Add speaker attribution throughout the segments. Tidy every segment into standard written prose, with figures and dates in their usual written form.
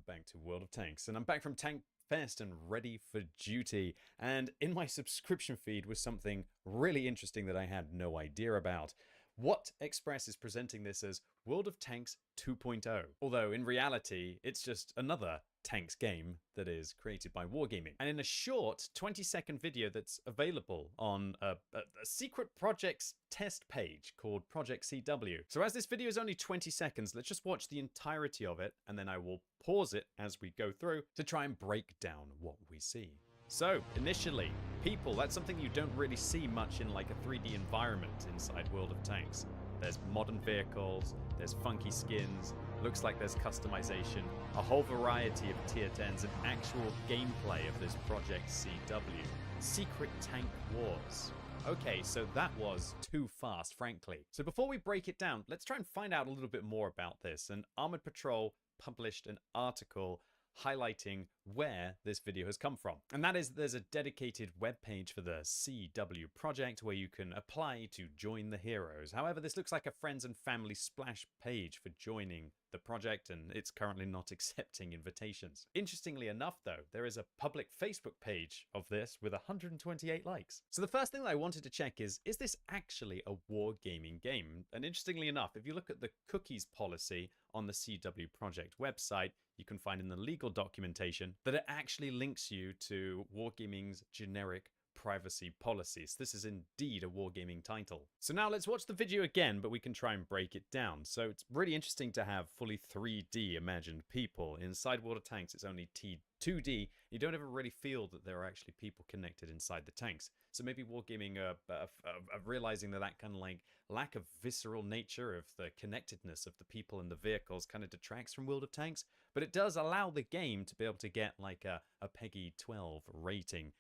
Speaker 1: back to World of Tanks, and I'm back from Tank Fest and ready for duty. And in my subscription feed was something really interesting that I had no idea about. What Express is presenting this as World of Tanks 2.0, although in reality it's just another Tanks game that is created by Wargaming. And in a short 20-second video that's available on a secret project's test page called Project CW. So as this video is only 20 seconds, let's just watch the entirety of it, and then I will pause it as we go through to try and break down what we see. So, initially, people, that's something you don't really see much in like a 3D environment inside World of Tanks. There's modern vehicles, there's funky skins, looks like there's customization, a whole variety of tier 10s, and actual gameplay of this Project CW. Secret Tank Wars. Okay, so that was too fast, frankly. So before we break it down, let's try and find out a little bit more about this. And Armored Patrol published an article highlighting where this video has come from. And that is, there's a dedicated webpage for the CW project where you can apply to join the heroes. However, this looks like a friends and family splash page for joining the project, and it's currently not accepting invitations. Interestingly enough, though, there is a public Facebook page of this with 128 likes. So the first thing that I wanted to check is this actually a wargaming game? And interestingly enough, if you look at the cookies policy on the CW project website, you can find in the legal documentation that it actually links you to Wargaming's generic privacy policies. This is indeed a wargaming title. So now let's watch the video again, but we can try and break it down. So it's really interesting to have fully 3D imagined people. Inside World of Tanks, it's only 2D. You don't ever really feel that there are actually people connected inside the tanks. So maybe Wargaming are realizing that kind of like lack of visceral nature of the connectedness of the people and the vehicles kind of detracts from World of Tanks. But it does allow the game to be able to get like a PEGI 12 rating.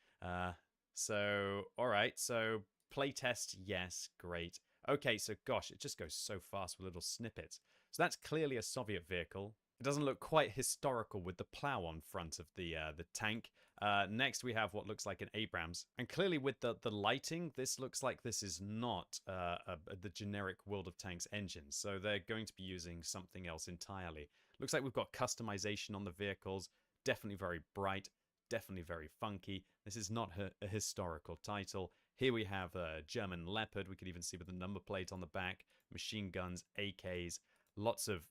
Speaker 1: So, all right, so playtest, yes, great. Okay, so gosh, it just goes so fast with little snippets. So that's clearly a Soviet vehicle. It doesn't look quite historical with the plow on front of the tank. Next, we have what looks like an Abrams. And clearly with the lighting, this looks like this is not the generic World of Tanks engine. So they're going to be using something else entirely. Looks like we've got customization on the vehicles. Definitely very bright. Definitely very funky. This is not a historical title. Here we have a German Leopard. We could even see with the number plate on the back. Machine guns, AKs, lots of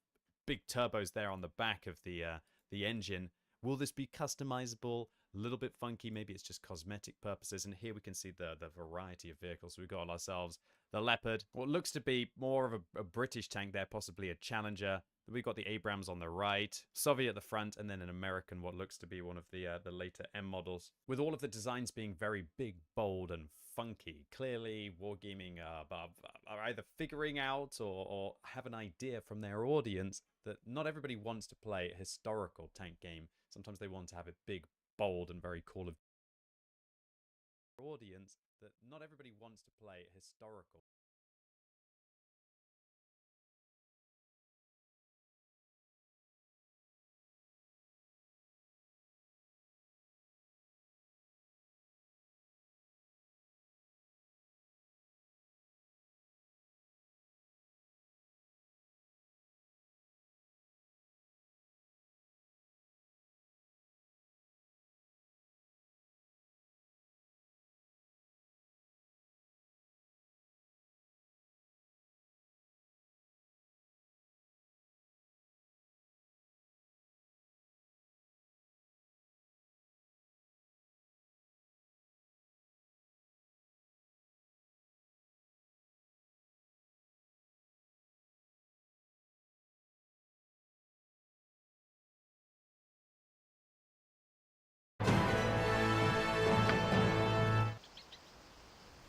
Speaker 1: big turbos there on the back of the engine. Will this be customizable? A little bit funky. Maybe it's just cosmetic purposes. And here we can see the variety of vehicles. We've got ourselves the Leopard. What looks to be more of a British tank there, possibly a Challenger. We've got the Abrams on the right, Soviet at the front, and then an American, what looks to be one of the later M models. With all of the designs being very big, bold, and funky. Clearly, Wargaming are either figuring out or have an idea from their audience that not everybody wants to play a historical tank game. Sometimes they want to have it big, bold, and very Call of Duty. Audience that not everybody wants to play a historical.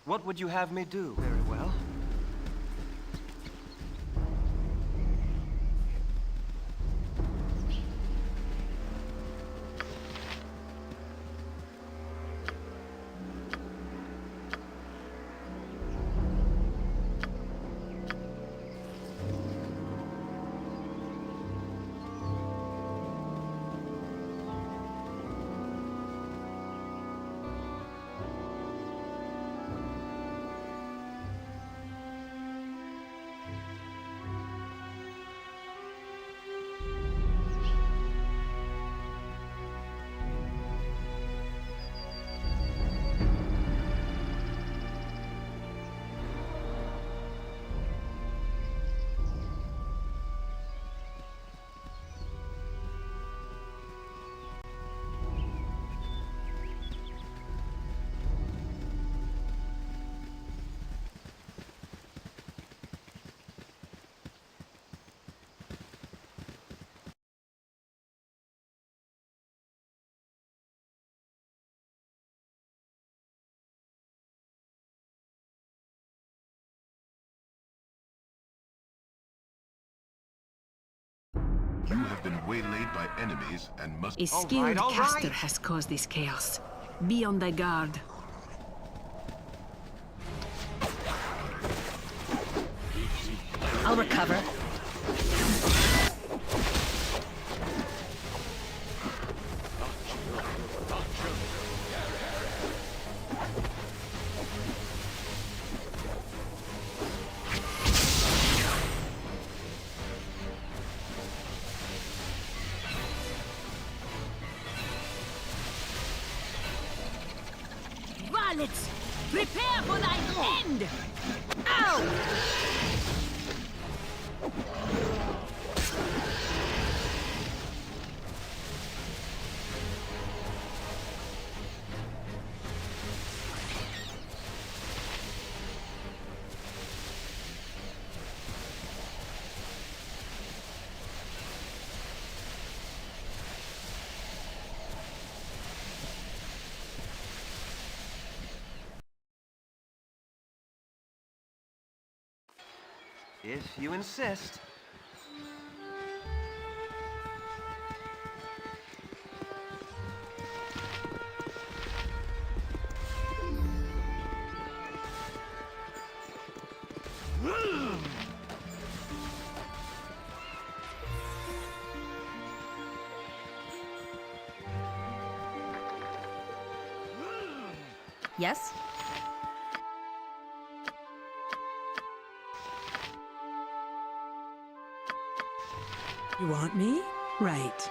Speaker 2: What would you have me do? Very well.
Speaker 3: You have been waylaid by enemies and must...
Speaker 4: A skilled
Speaker 2: all
Speaker 4: caster
Speaker 2: right.
Speaker 4: has caused this chaos. Be on thy guard. I'll recover. Varlets, prepare for thy end! Ow!
Speaker 2: If you insist.
Speaker 4: Yes? You want me? Right.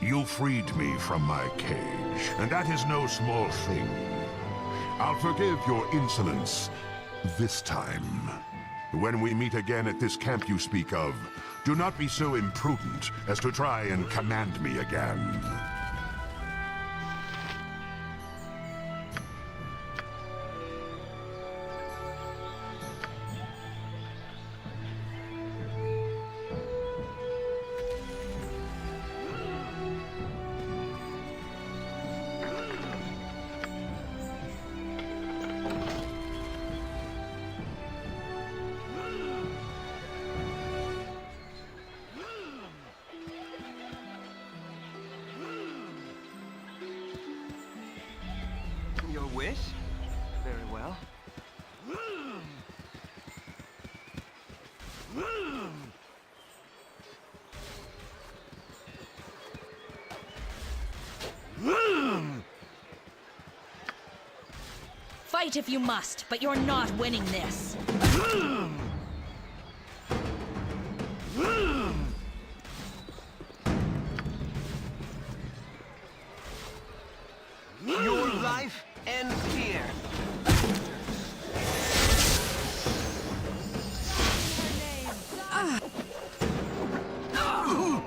Speaker 5: You freed me from my cage, and that is no small thing. I'll forgive your insolence this time. When we meet again at this camp you speak of, do not be so imprudent as to try and command me again.
Speaker 2: Your wish? Very well.
Speaker 4: Fight if you must, but you're not winning this.
Speaker 2: Your life ends here.
Speaker 4: Ow! Ow!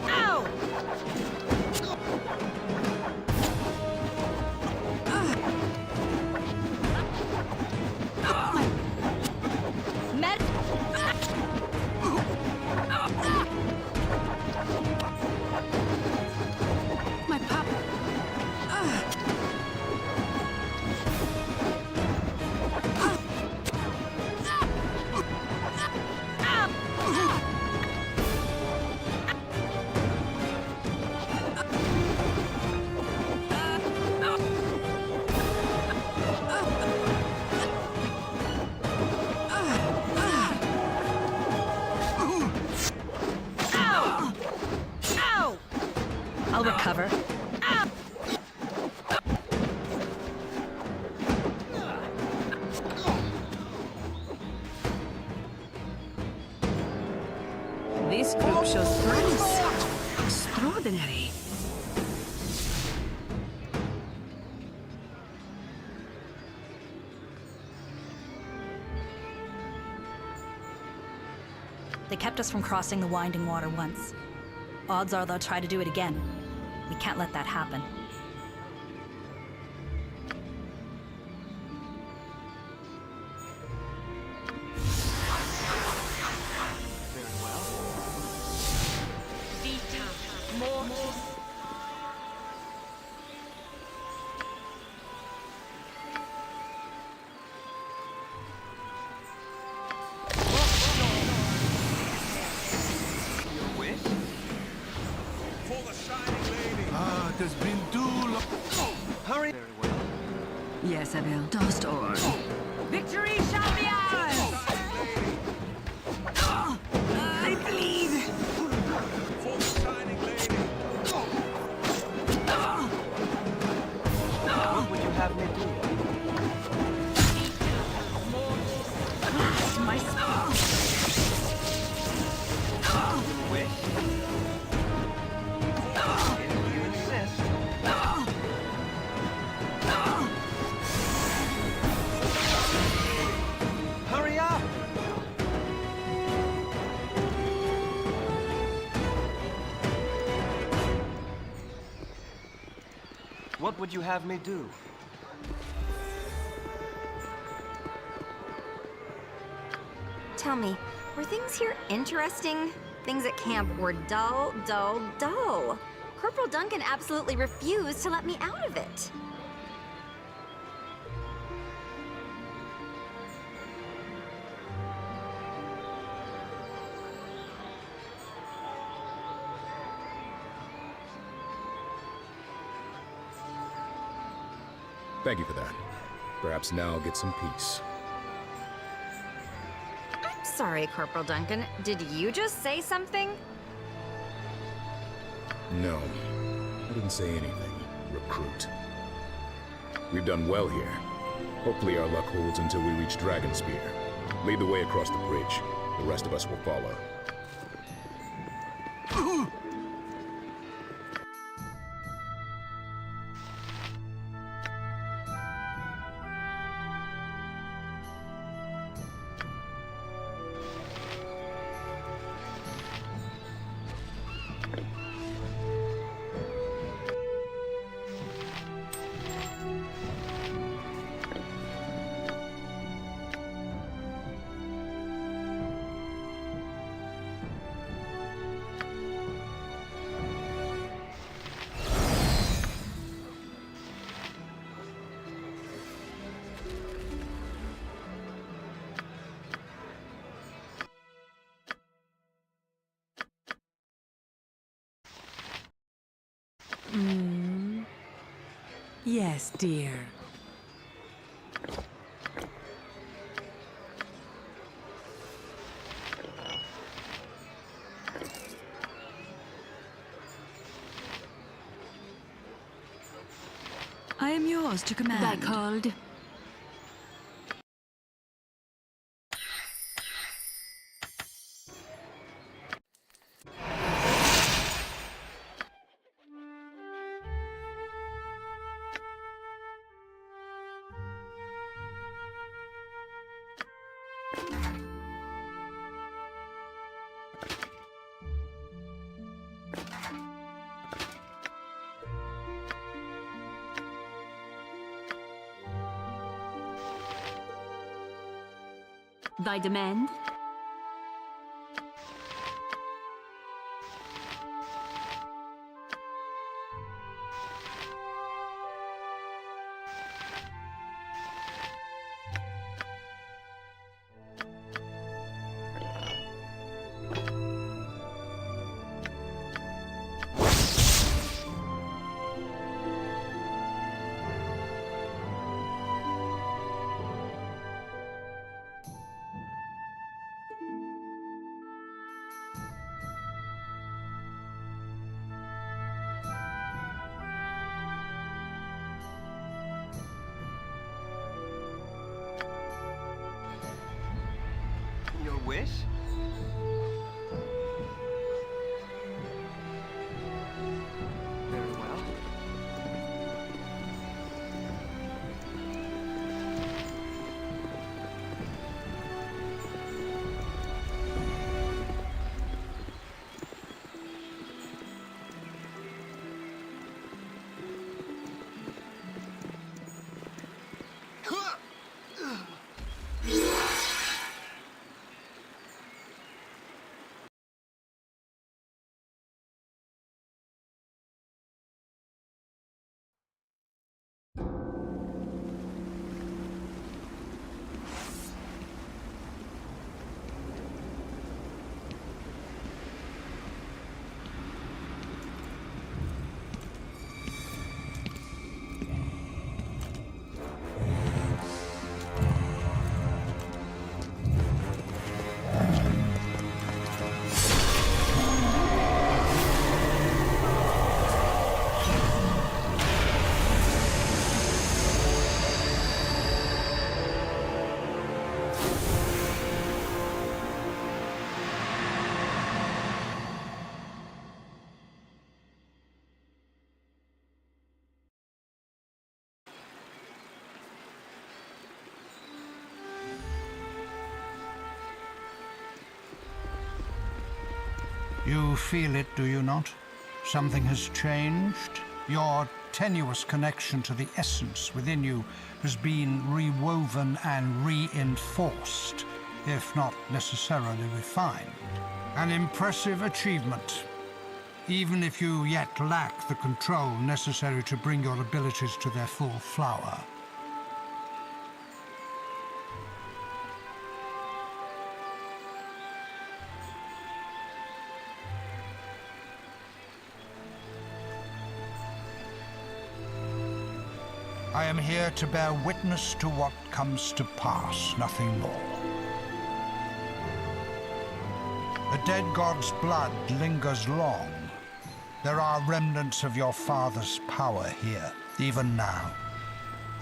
Speaker 4: Ow! Med... My pop... Ow! Ow! I'll recover. Ow! This group shows promise. Extraordinary.
Speaker 6: They kept us from crossing the Winding Water once. Odds are they'll try to do it again. We can't let that happen.
Speaker 2: Your wish?
Speaker 3: Ah, it has been too long.
Speaker 2: Hurry! Very well.
Speaker 4: Yes, I will. Dust or. Victory shall be ours! I bleed!
Speaker 2: What would you have me do?
Speaker 4: My
Speaker 2: Your wish? If you insist. Hurry up! What would you have me do?
Speaker 7: Tell me, were things here interesting? Things at camp were dull, dull, dull. Corporal Duncan absolutely refused to let me out of it.
Speaker 8: Thank you for that. Perhaps now I'll get some peace.
Speaker 7: I'm sorry, Corporal Duncan. Did you just say something?
Speaker 8: No, I didn't say anything. Recruit. We've done well here. Hopefully our luck holds until we reach Dragonspear. Lead the way across the bridge. The rest of us will follow.
Speaker 4: Yes, dear. I am yours to command. Thy called. Thy demand?
Speaker 2: Your wish? Very well.
Speaker 9: You feel it, do you not? Something has changed. Your tenuous connection to the essence within you has been rewoven and reinforced, if not necessarily refined. An impressive achievement, even if you yet lack the control necessary to bring your abilities to their full flower. I am here to bear witness to what comes to pass, nothing more. The dead god's blood lingers long. There are remnants of your father's power here, even now.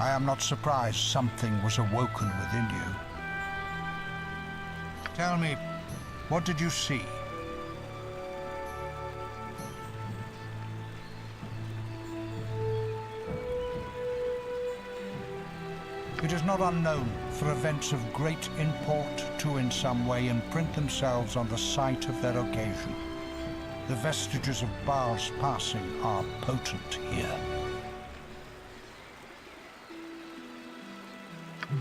Speaker 9: I am not surprised something was awoken within you. Tell me, what did you see? It is not unknown for events of great import to in some way imprint themselves on the site of their occasion. The vestiges of Baal's passing are potent here.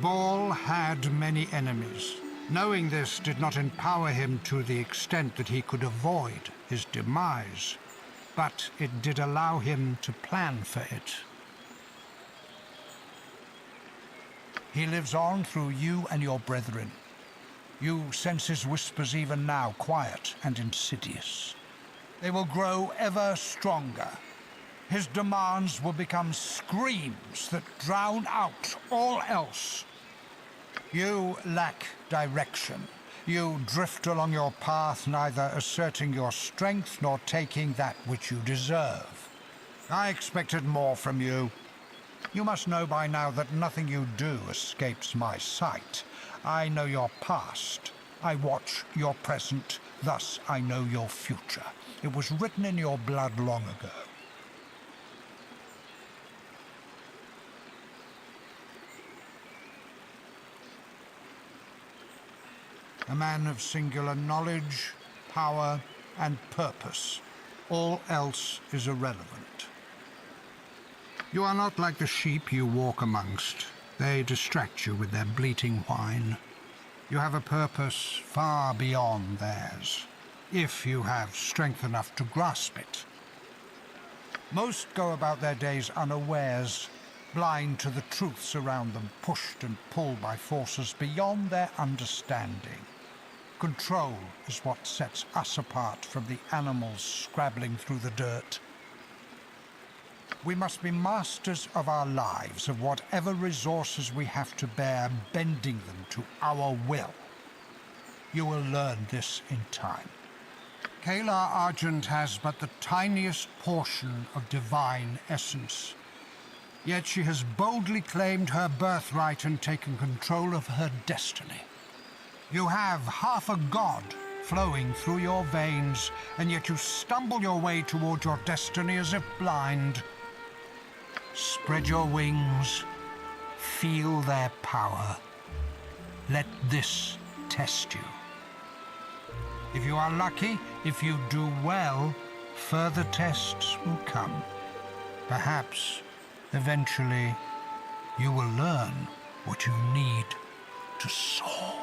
Speaker 9: Baal had many enemies. Knowing this did not empower him to the extent that he could avoid his demise, but it did allow him to plan for it. He lives on through you and your brethren. You sense his whispers even now, quiet and insidious. They will grow ever stronger. His demands will become screams that drown out all else. You lack direction. You drift along your path, neither asserting your strength nor taking that which you deserve. I expected more from you. You must know by now that nothing you do escapes my sight. I know your past. I watch your present. Thus, I know your future. It was written in your blood long ago. A man of singular knowledge, power, and purpose. All else is irrelevant. You are not like the sheep you walk amongst. They distract you with their bleating whine. You have a purpose far beyond theirs, if you have strength enough to grasp it. Most go about their days unawares, blind to the truths around them, pushed and pulled by forces beyond their understanding. Control is what sets us apart from the animals scrabbling through the dirt. We must be masters of our lives, of whatever resources we have to bear, bending them to our will. You will learn this in time. Kalar Argent has but the tiniest portion of divine essence. Yet she has boldly claimed her birthright and taken control of her destiny. You have half a god flowing through your veins, and yet you stumble your way toward your destiny as if blind. Spread your wings, feel their power. Let this test you. If you are lucky, if you do well, further tests will come. Perhaps, eventually, you will learn what you need to soar.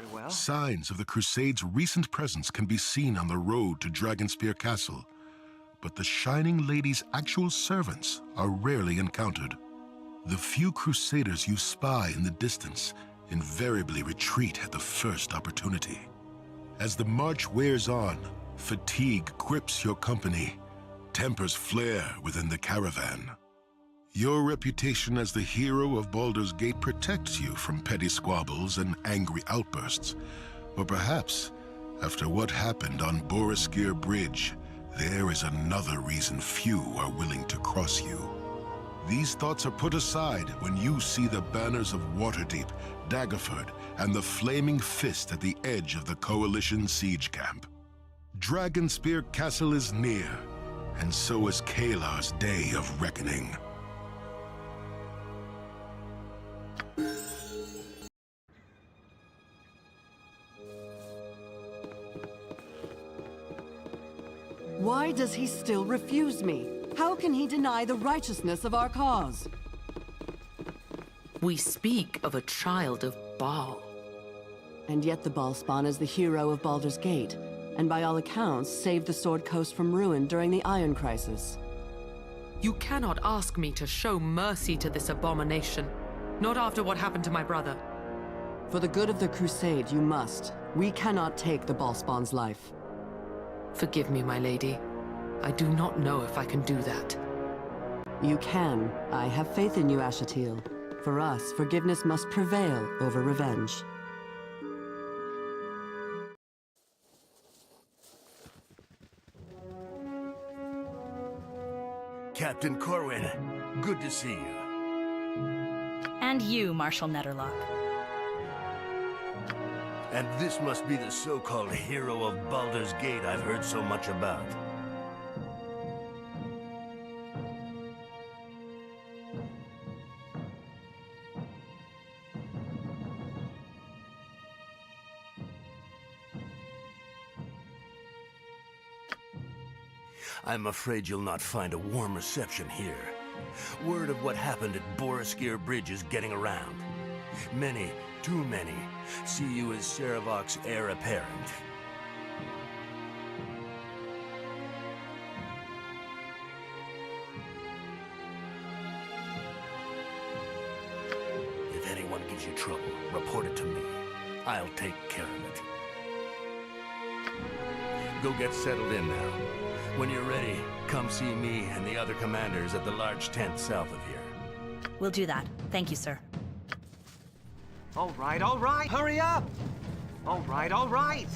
Speaker 2: Very well.
Speaker 5: Signs of the Crusade's recent presence can be seen on the road to Dragonspear Castle, but the Shining Lady's actual servants are rarely encountered. The few Crusaders you spy in the distance invariably retreat at the first opportunity. As the march wears on, fatigue grips your company, tempers flare within the caravan. Your reputation as the hero of Baldur's Gate protects you from petty squabbles and angry outbursts. Or perhaps, after what happened on Boriskir Bridge, there is another reason few are willing to cross you. These thoughts are put aside when you see the banners of Waterdeep, Daggerford, and the Flaming Fist at the edge of the Coalition siege camp. Dragonspear Castle is near, and so is Kalar's day of reckoning.
Speaker 10: Why does he still refuse me? How can he deny the righteousness of our cause?
Speaker 11: We speak of a child of Baal.
Speaker 10: And yet the Ballspawn is the hero of Baldur's Gate, and by all accounts saved the Sword Coast from ruin during the Iron Crisis.
Speaker 11: You cannot ask me to show mercy to this abomination. Not after what happened to my brother.
Speaker 10: For the good of the Crusade, you must. We cannot take the Ballspawn's life.
Speaker 11: Forgive me, my lady. I do not know if I can do that.
Speaker 10: You can. I have faith in you, Ashatil. For us, forgiveness must prevail over revenge.
Speaker 3: Captain Corwin, good to see you.
Speaker 6: And you, Marshal Netterlock.
Speaker 3: And this must be the so-called hero of Baldur's Gate I've heard so much about. I'm afraid you'll not find a warm reception here. Word of what happened at Boriskir Bridge is getting around. Many, too many, see you as Saravok's heir apparent. If anyone gives you trouble, report it to me. I'll take care of it. Go get settled in now. When you're ready, come see me and the other commanders at the large tent south of here.
Speaker 6: We'll do that. Thank you, sir.
Speaker 2: All right, all right. Hurry up! All right, all right.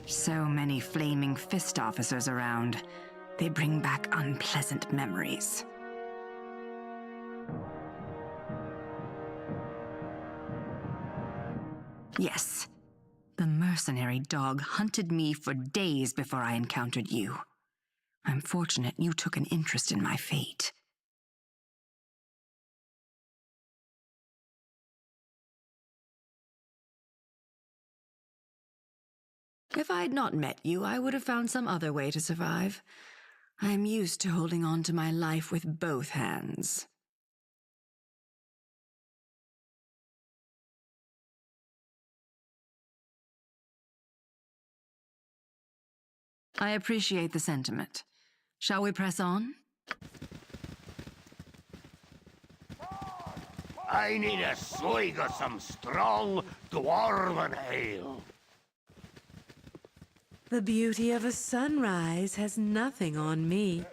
Speaker 12: So many Flaming Fist officers around. They bring back unpleasant memories. Yes, the mercenary dog hunted me for days before I encountered you. I'm fortunate you took an interest in my fate. If I had not met you, I would have found some other way to survive. I am used to holding on to my life with both hands. I appreciate the sentiment. Shall we press on?
Speaker 3: I need a swig of some strong dwarven ale.
Speaker 13: The beauty of a sunrise has nothing on me.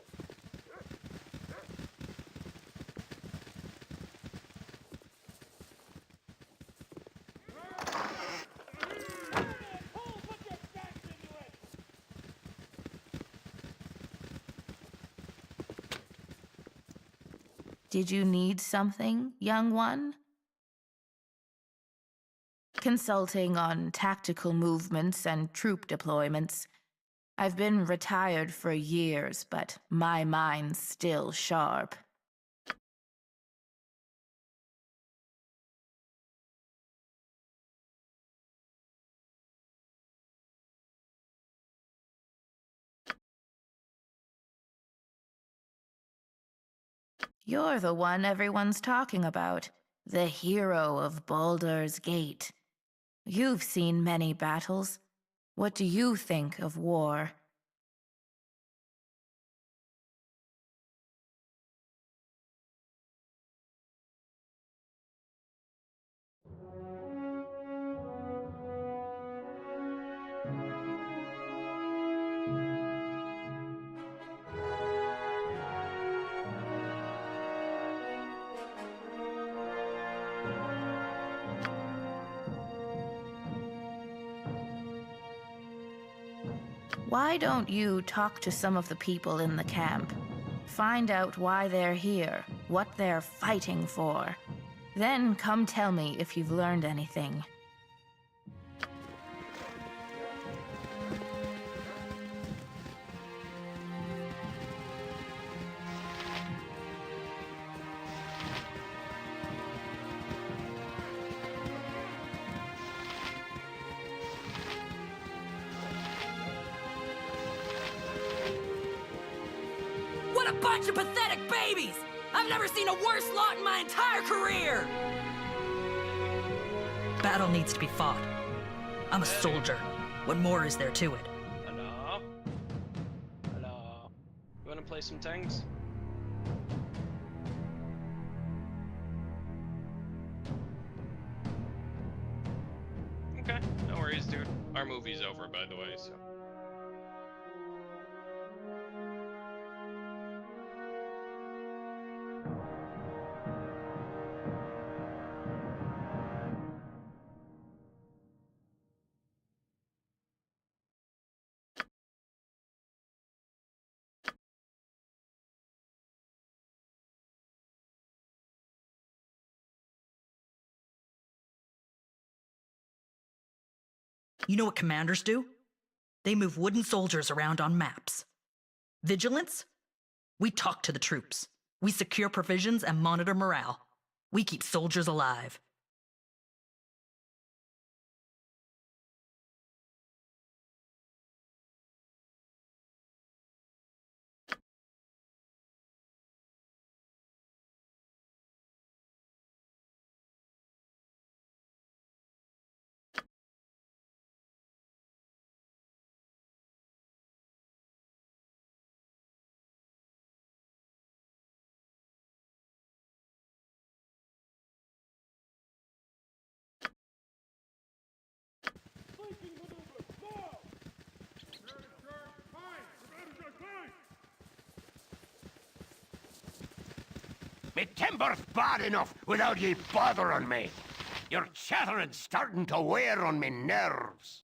Speaker 4: Did you need something, young one? Consulting on tactical movements and troop deployments. I've been retired for years, but my mind's still sharp. You're the one everyone's talking about, the hero of Baldur's Gate. You've seen many battles. What do you think of war? Why don't you talk to some of the people in the camp? Find out why they're here, what they're fighting for. Then come tell me if you've learned anything.
Speaker 14: What a bunch of pathetic babies! I've never seen a worse lot in my entire career! Battle needs to be fought. I'm a soldier. What more is there to it?
Speaker 15: Hello? Hello? You wanna play some tanks? Okay, no worries, dude. Our movie's over, by the way, so...
Speaker 14: You know what commanders do? They move wooden soldiers around on maps. Vigilance? We talk to the troops. We secure provisions and monitor morale. We keep soldiers alive.
Speaker 3: Me timber's bad enough without ye bothering me. Your chattering's starting to wear on me nerves.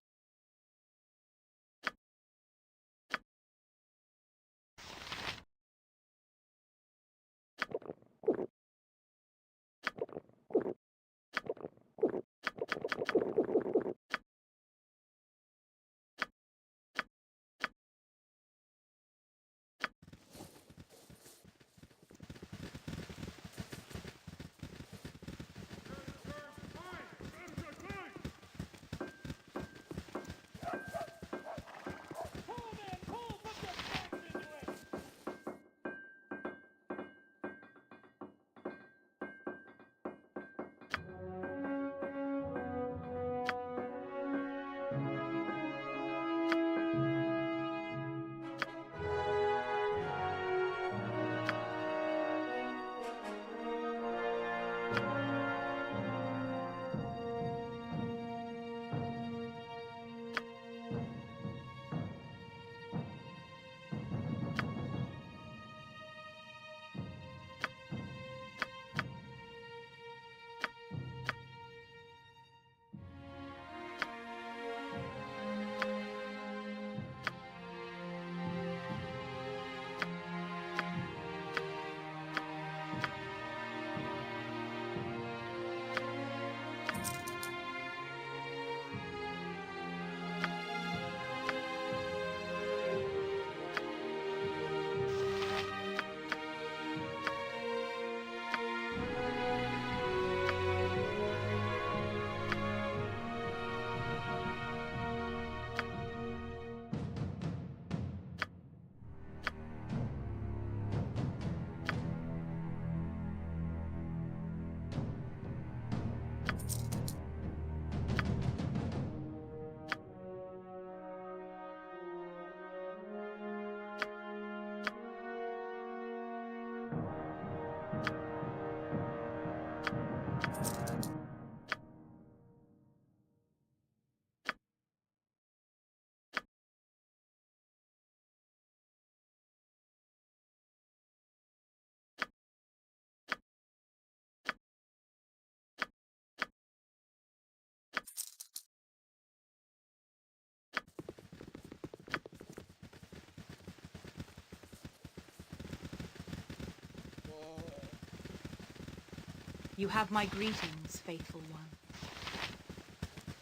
Speaker 16: You have my greetings, faithful one.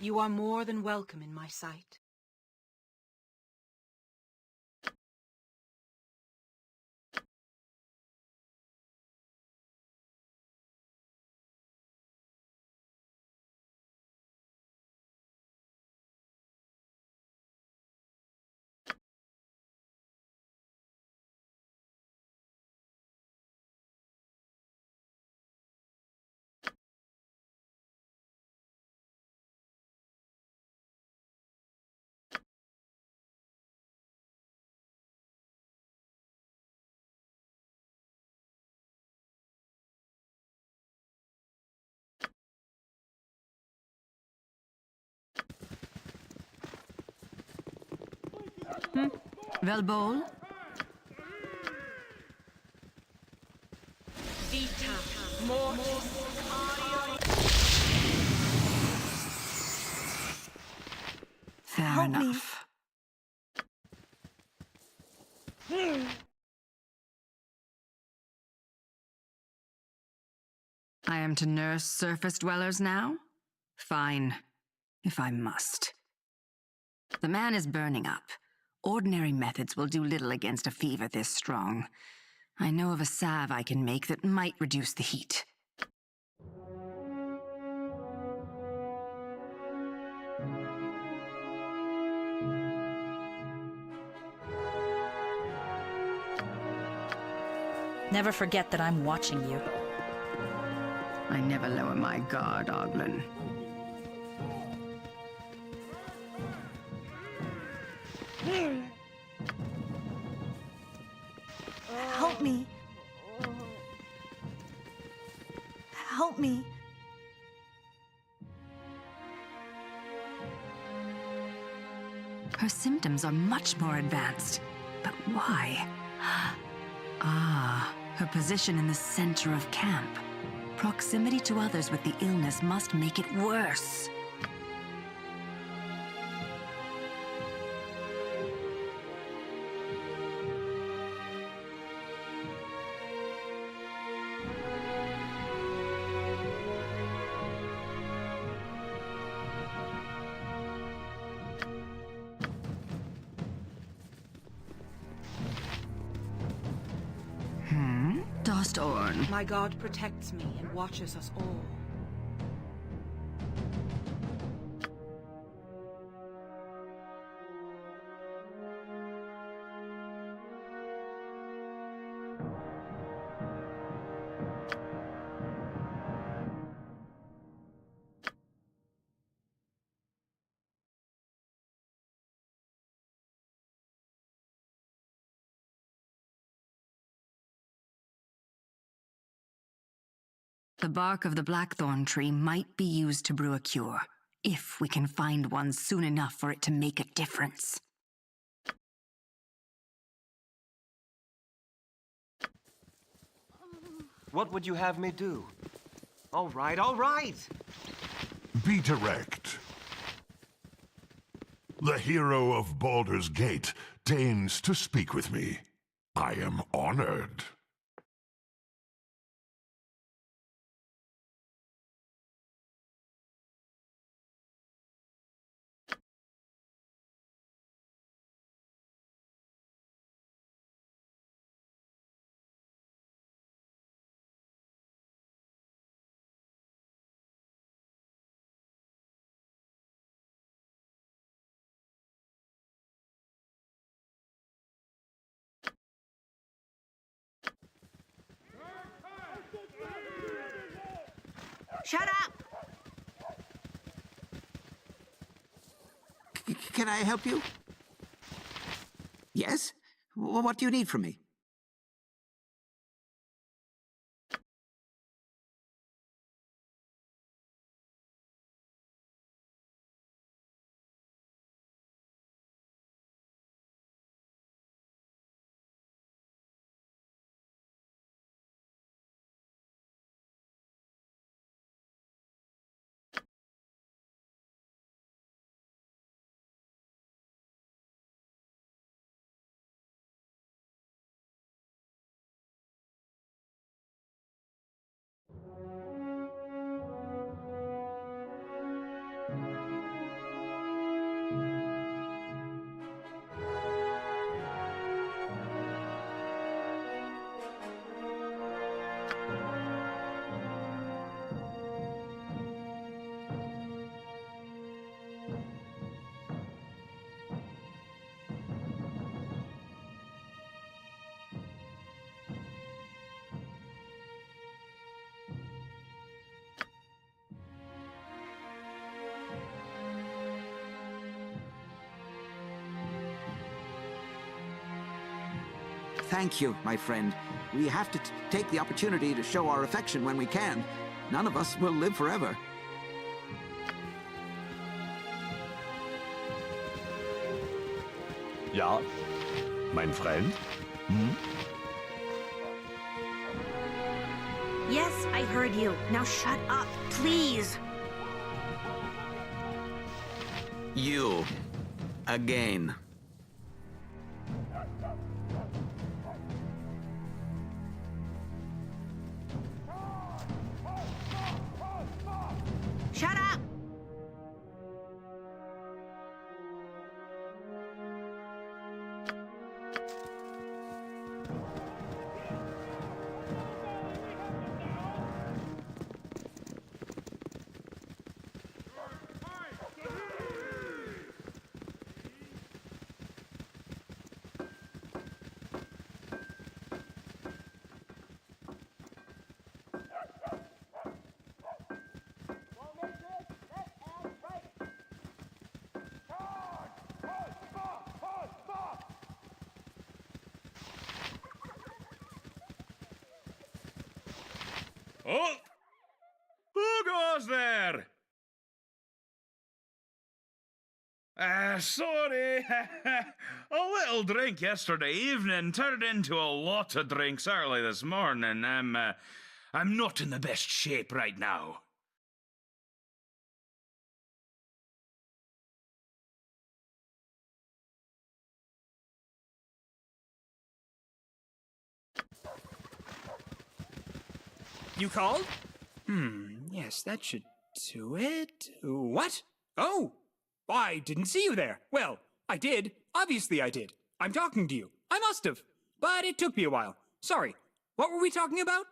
Speaker 16: You are more than welcome in my sight.
Speaker 12: Velbol?
Speaker 16: Vita, mortis,
Speaker 12: Fair enough. I am to nurse surface dwellers now? Fine, if I must. The man is burning up. Ordinary methods will do little against a fever this strong. I know of a salve I can make that might reduce the heat.
Speaker 6: Never forget that I'm watching you.
Speaker 12: I never lower my guard, Oglin.
Speaker 17: Help me. Help me.
Speaker 12: Her symptoms are much more advanced. But why? Ah, her position in the center of camp. Proximity to others with the illness must make it worse. Dost Orn.
Speaker 16: My God protects me and watches us all.
Speaker 12: The bark of the blackthorn tree might be used to brew a cure, if we can find one soon enough for it to make a difference.
Speaker 2: What would you have me do? All right, all right!
Speaker 5: Be direct. The hero of Baldur's Gate deigns to speak with me. I am honored.
Speaker 17: Shut up!
Speaker 18: Can I help you? Yes? What do you need from me? Thank you, my friend. We have to take the opportunity to show our affection when we can. None of us will live forever.
Speaker 3: Ja, mein Freund? Hm?
Speaker 19: Yes, I heard you. Now shut up, please.
Speaker 18: You. Again.
Speaker 19: Shut up!
Speaker 8: Oh! Who goes there? Sorry. A little drink yesterday evening turned into a lot of drinks early this morning. I'm not in the best shape right now.
Speaker 20: You called? Yes, that should do it. What? Oh! I didn't see you there. Well, I did. Obviously I did. I'm talking to you. I must have. But it took me a while. Sorry. What were we talking about?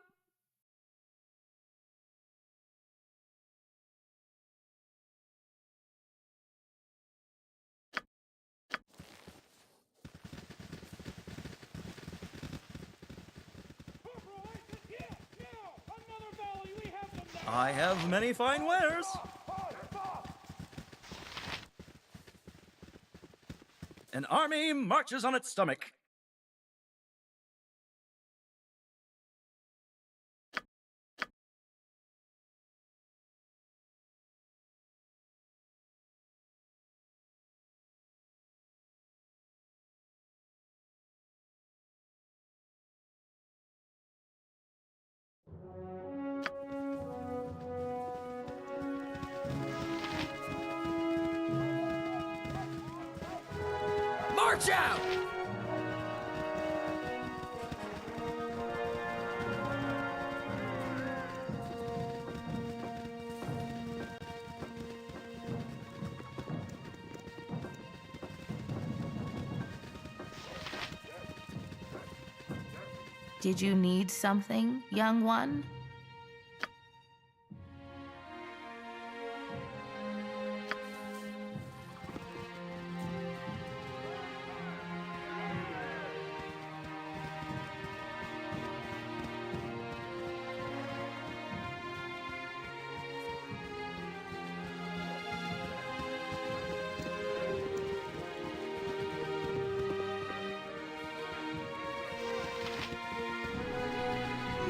Speaker 21: I have many fine wares. An army marches on its stomach.
Speaker 20: March out!
Speaker 4: Did you need something, young one?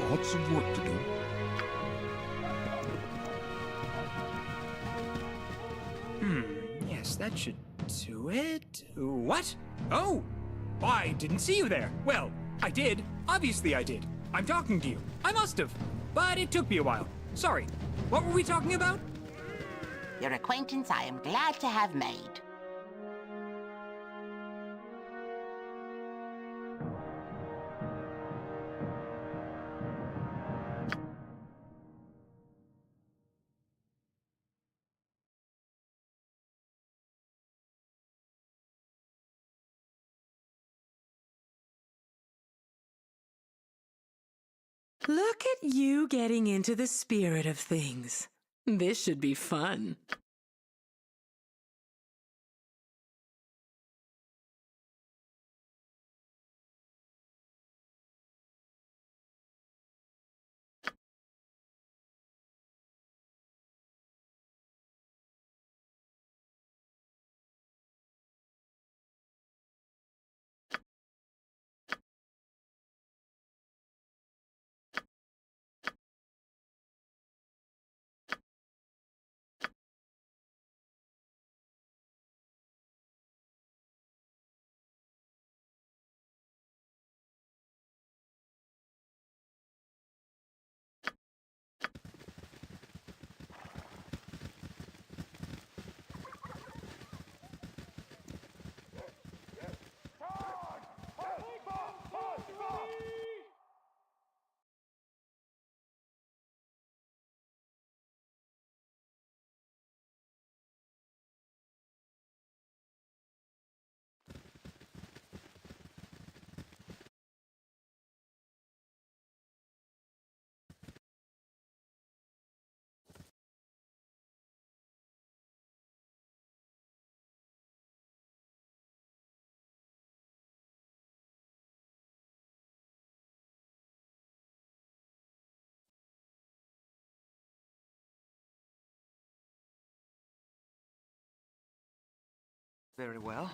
Speaker 5: Lots of work to do.
Speaker 20: Yes, that should do it. What? Oh! I didn't see you there. Well, I did. Obviously I did. I'm talking to you. I must have. But it took me a while. Sorry. What were we talking about?
Speaker 22: Your acquaintance I am glad to have made.
Speaker 13: Look at you getting into the spirit of things. This should be fun.
Speaker 2: Very well.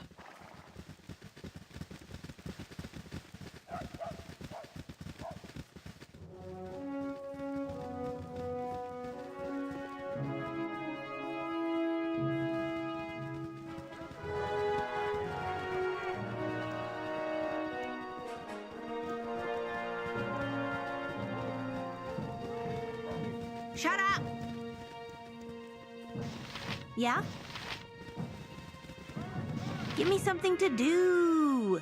Speaker 19: Shut up! Yeah? Give me something to do!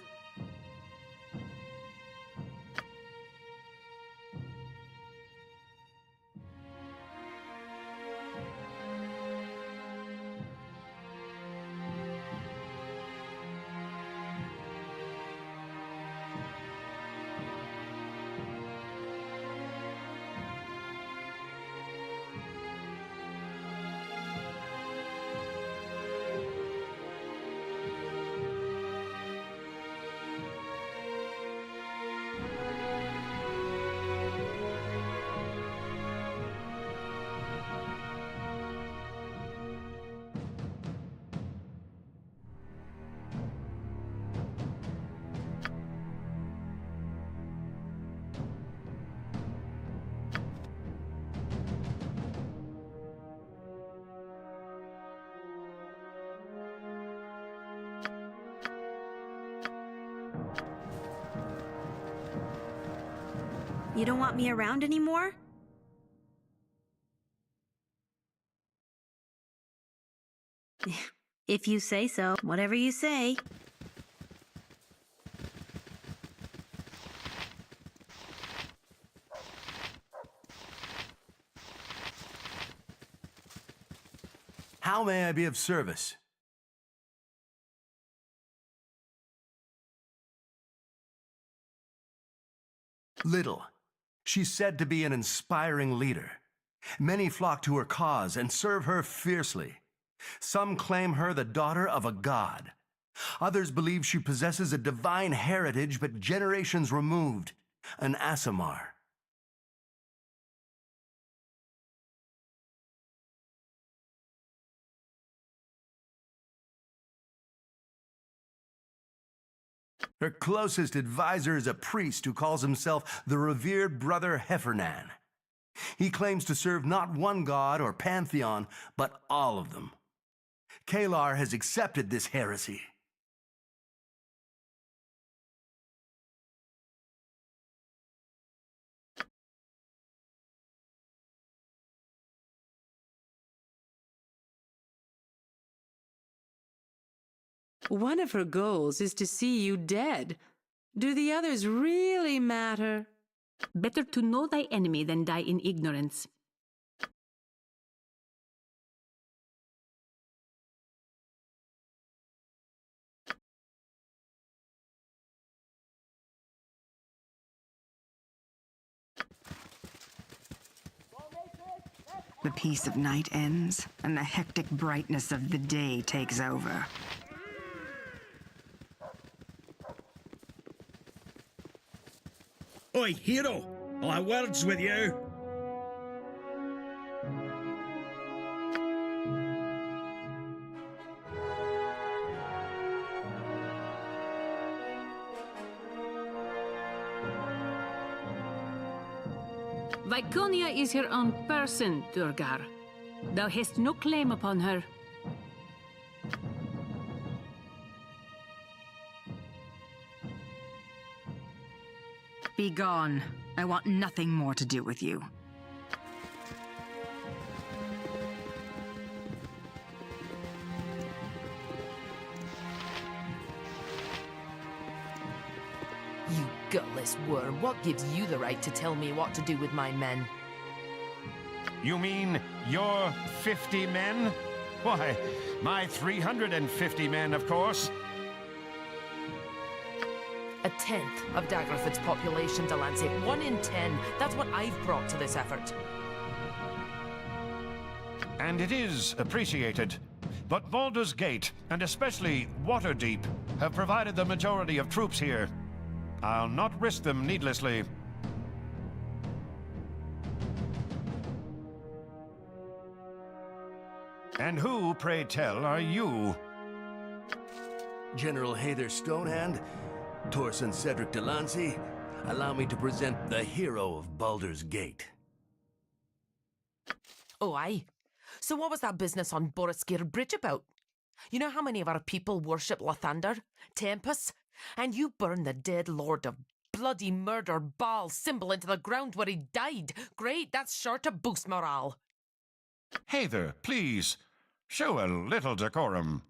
Speaker 19: You don't want me around anymore? If you say so. Whatever you say.
Speaker 3: How may I be of service? Little. She's said to be an inspiring leader. Many flock to her cause and serve her fiercely. Some claim her the daughter of a god. Others believe she possesses a divine heritage, but generations removed, an Aasimar. Her closest advisor is a priest who calls himself the revered brother Heffernan. He claims to serve not one god or pantheon, but all of them. Kalar has accepted this heresy.
Speaker 13: One of her goals is to see you dead. Do the others really matter?
Speaker 1: Better to know thy enemy than die in ignorance.
Speaker 12: The peace of night ends, and the hectic brightness of the day takes over.
Speaker 7: Oi, hero! I'll have words with you.
Speaker 1: Viconia is her own person, Durgar. Thou hast no claim upon her.
Speaker 12: Be gone. I want nothing more to do with you.
Speaker 11: You gutless worm, what gives you the right to tell me what to do with my men?
Speaker 23: You mean your 50 men? Why, my 350 men, of course.
Speaker 11: A tenth of Daggerford's population, Delancey. 1 in 10. That's what I've brought to this effort.
Speaker 23: And it is appreciated. But Baldur's Gate, and especially Waterdeep, have provided the majority of troops here. I'll not risk them needlessly. And who, pray tell, are you?
Speaker 3: General Hayther Stonehand, Torson Cedric Delancey, allow me to present the hero of Baldur's Gate.
Speaker 11: Oh, aye. So what was that business on Boriskir Bridge about? You know how many of our people worship Lathander, Tempest, and you burn the dead lord of bloody murder Baal symbol into the ground where he died. Great, that's sure to boost morale.
Speaker 23: Hayther, please, show a little decorum.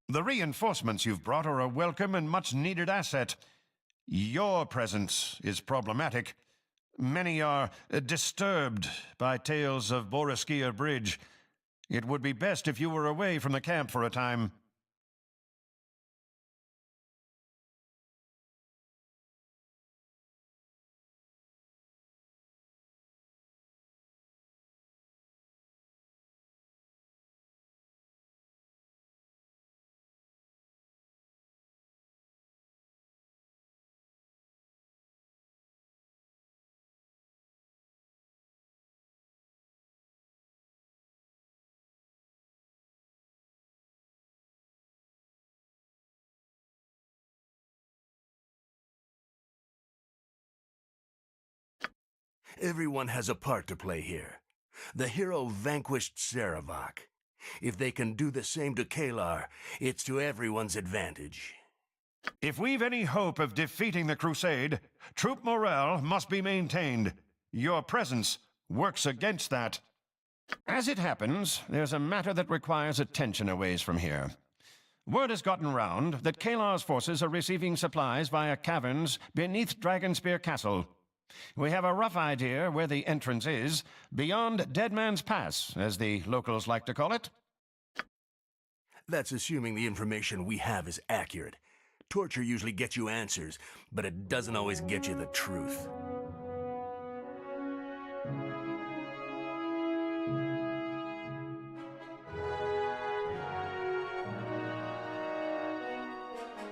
Speaker 23: The reinforcements you've brought are a welcome and much-needed asset. Your presence is problematic. Many are disturbed by tales of Boriskir Bridge. It would be best if you were away from the camp for a time.
Speaker 3: Everyone has a part to play here. The hero vanquished Saravak. If they can do the same to Kalar, it's to everyone's advantage.
Speaker 23: If we've any hope of defeating the Crusade, troop morale must be maintained. Your presence works against that. As it happens, there's a matter that requires attention a ways from here. Word has gotten round that Kalar's forces are receiving supplies via caverns beneath Dragonspear Castle. We have a rough idea where the entrance is, beyond Dead Man's Pass, as the locals like to call it.
Speaker 3: That's assuming the information we have is accurate. Torture usually gets you answers, but it doesn't always get you the truth.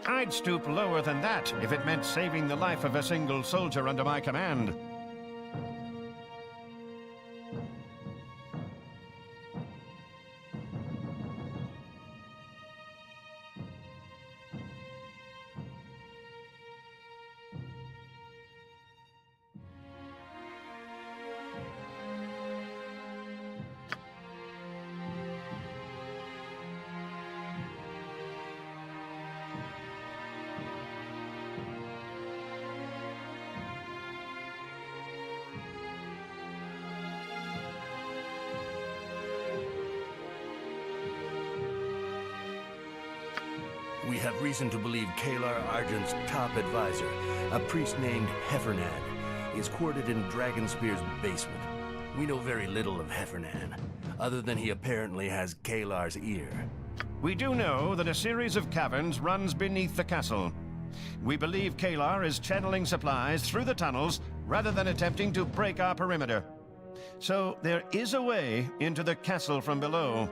Speaker 23: I'd stoop lower than that if it meant saving the life of a single soldier under my command.
Speaker 3: We have reason to believe Kalar Argent's top advisor, a priest named Heffernan, is quartered in Dragonspear's basement. We know very little of Heffernan, other than he apparently has Kalar's ear.
Speaker 23: We do know that a series of caverns runs beneath the castle. We believe Kalar is channeling supplies through the tunnels rather than attempting to break our perimeter. So there is a way into the castle from below.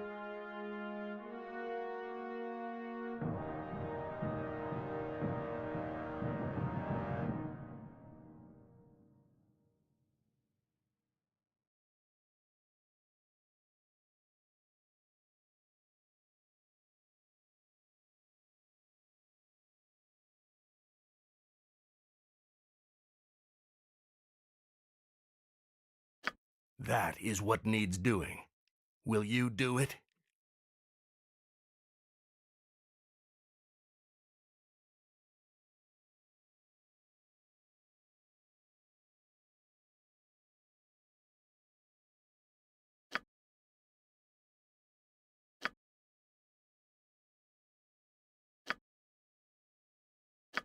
Speaker 3: That is what needs doing. Will you do it?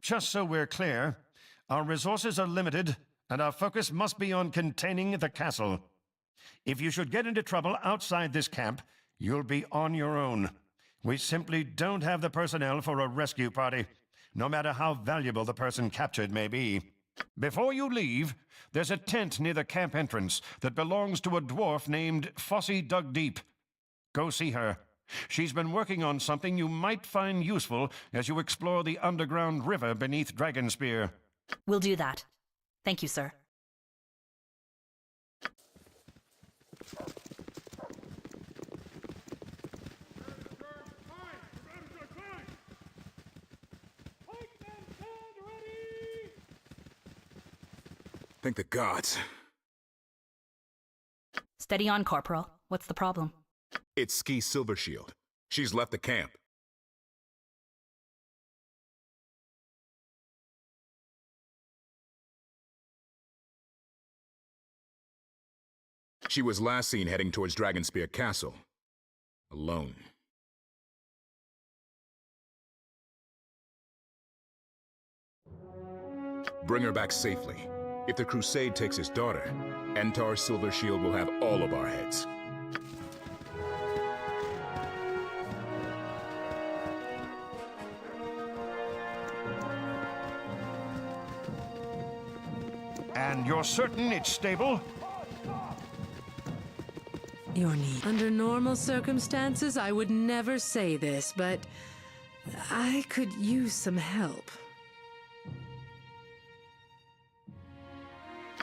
Speaker 23: Just so we're clear, our resources are limited, and our focus must be on containing the castle. If you should get into trouble outside this camp, you'll be on your own. We simply don't have the personnel for a rescue party, no matter how valuable the person captured may be. Before you leave, there's a tent near the camp entrance that belongs to a dwarf named Fossey Dugdeep. Go see her. She's been working on something you might find useful as you explore the underground river beneath Dragonspear.
Speaker 6: We'll do that. Thank you, sir.
Speaker 8: Thank the gods.
Speaker 6: Steady on, Corporal. What's the problem?
Speaker 8: It's Ski Silvershield. She's left the camp. She was last seen heading towards Dragonspear Castle. Alone. Bring her back safely. If the Crusade takes his daughter, Entar Silvershield will have all of our heads.
Speaker 23: And you're certain it's stable?
Speaker 13: Your need. Under normal circumstances, I would never say this, but I could use some help.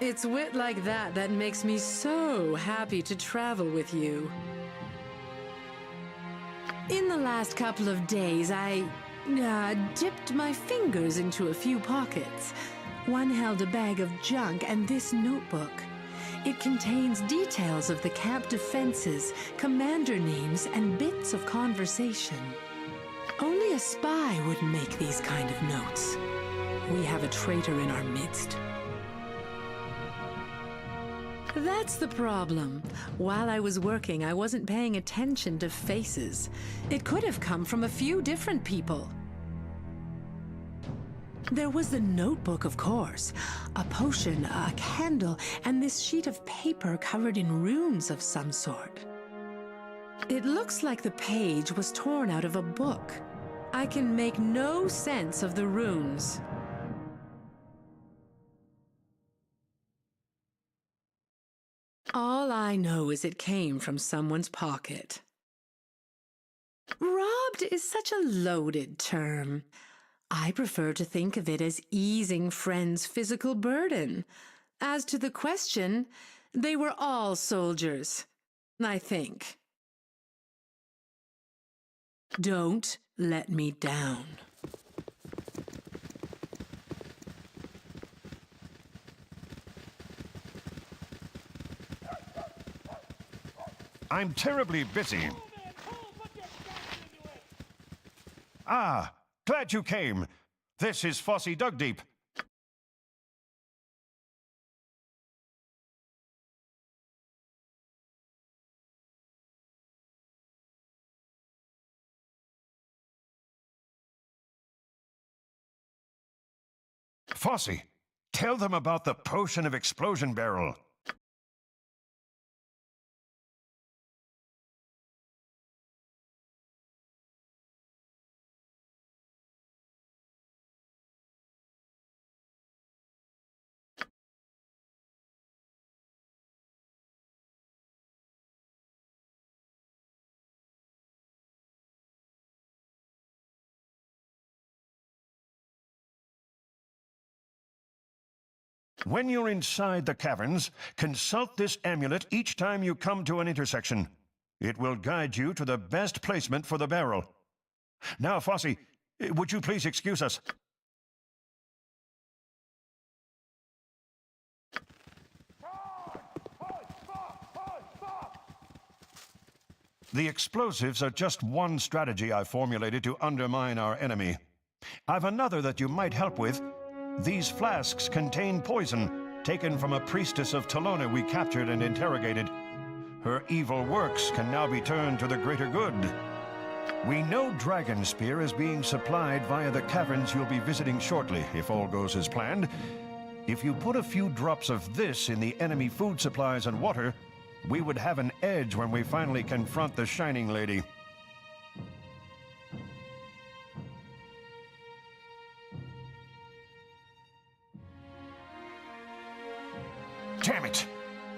Speaker 13: It's wit like that that makes me so happy to travel with you. In the last couple of days, I dipped my fingers into a few pockets. One held a bag of junk and this notebook. It contains details of the camp defenses, commander names, and bits of conversation. Only a spy would make these kind of notes. We have a traitor in our midst. That's the problem. While I was working, I wasn't paying attention to faces. It could have come from a few different people. There was the notebook, of course, a potion, a candle, and this sheet of paper covered in runes of some sort. It looks like the page was torn out of a book. I can make no sense of the runes. All I know is it came from someone's pocket. Robbed is such a loaded term. I prefer to think of it as easing friends' physical burden. As to the question, they were all soldiers, I think. Don't let me down.
Speaker 23: I'm terribly busy. Ah, glad you came. This is Fossey Dugdeep. Fossey, tell them about the potion of explosion barrel. When you're inside the caverns, consult this amulet each time you come to an intersection. It will guide you to the best placement for the barrel. Now, Fossey, would you please excuse us? The explosives are just one strategy I've formulated to undermine our enemy. I've another that you might help with. These flasks contain poison, taken from a priestess of Talona we captured and interrogated. Her evil works can now be turned to the greater good. We know Dragonspear is being supplied via the caverns you'll be visiting shortly, if all goes as planned. If you put a few drops of this in the enemy food supplies and water, we would have an edge when we finally confront the Shining Lady. Damn it!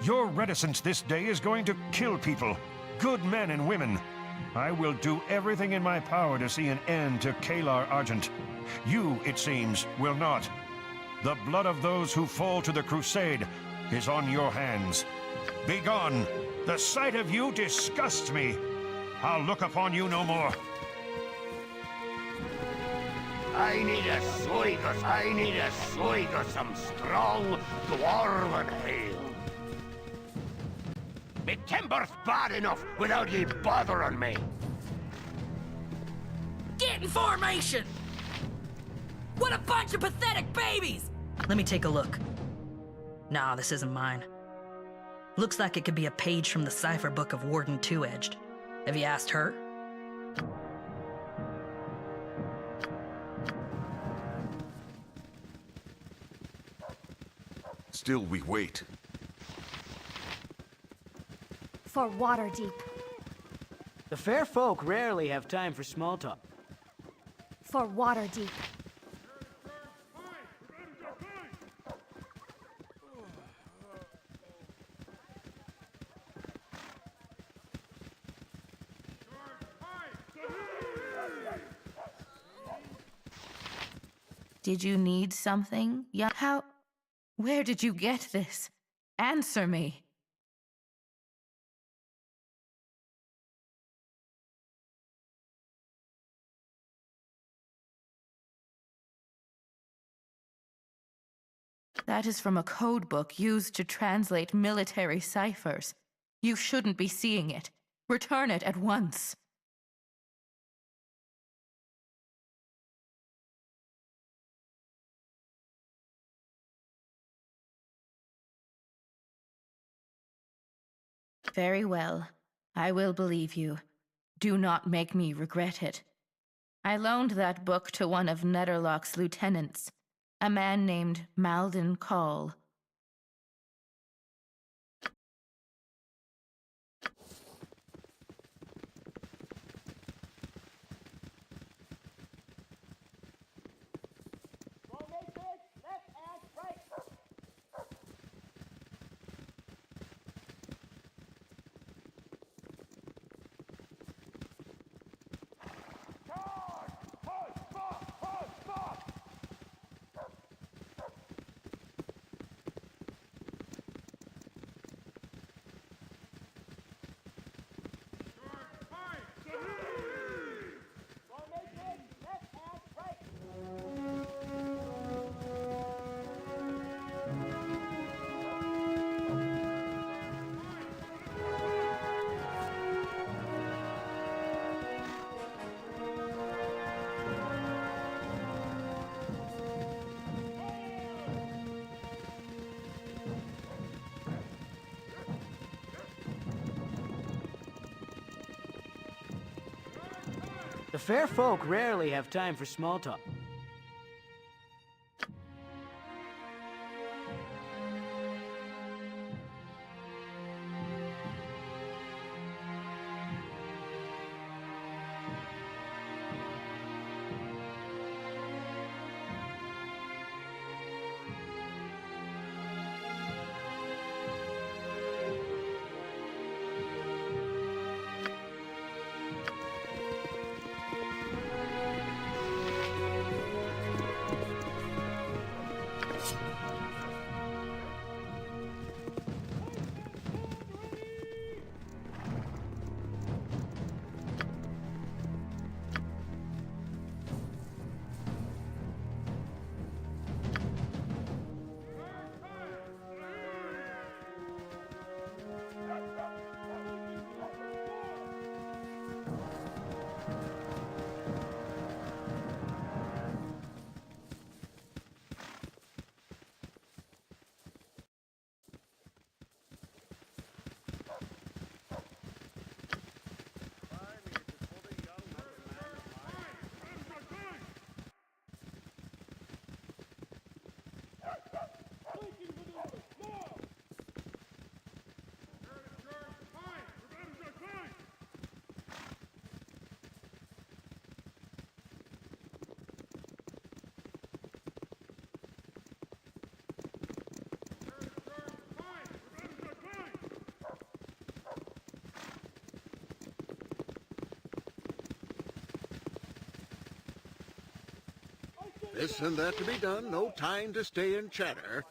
Speaker 23: Your reticence this day is going to kill people, good men and women. I will do everything in my power to see an end to Kalar Argent. You, it seems, will not. The blood of those who fall to the Crusade is on your hands. Begone! The sight of you disgusts me. I'll look upon you no more.
Speaker 9: I need a swig of some strong dwarven ale. Me timber's bad enough without ye bothering me.
Speaker 14: Get in formation! What a bunch of pathetic babies! Let me take a look. Nah, this isn't mine. Looks like it could be a page from the cipher book of Warden Two-Edged. Have you asked her?
Speaker 5: Still we wait.
Speaker 17: For Waterdeep.
Speaker 10: The fair folk rarely have time for small talk.
Speaker 17: For Waterdeep.
Speaker 4: Did you need something? Yeah. How? Where did you get this? Answer me. That is from a code book used to translate military ciphers. You shouldn't be seeing it. Return it at once. Very well. I will believe you. Do not make me regret it. I loaned that book to one of Netherlock's lieutenants, a man named Malden Call.
Speaker 10: The fair folk rarely have time for small talk.
Speaker 9: This and that to be done, no time to stay and chatter.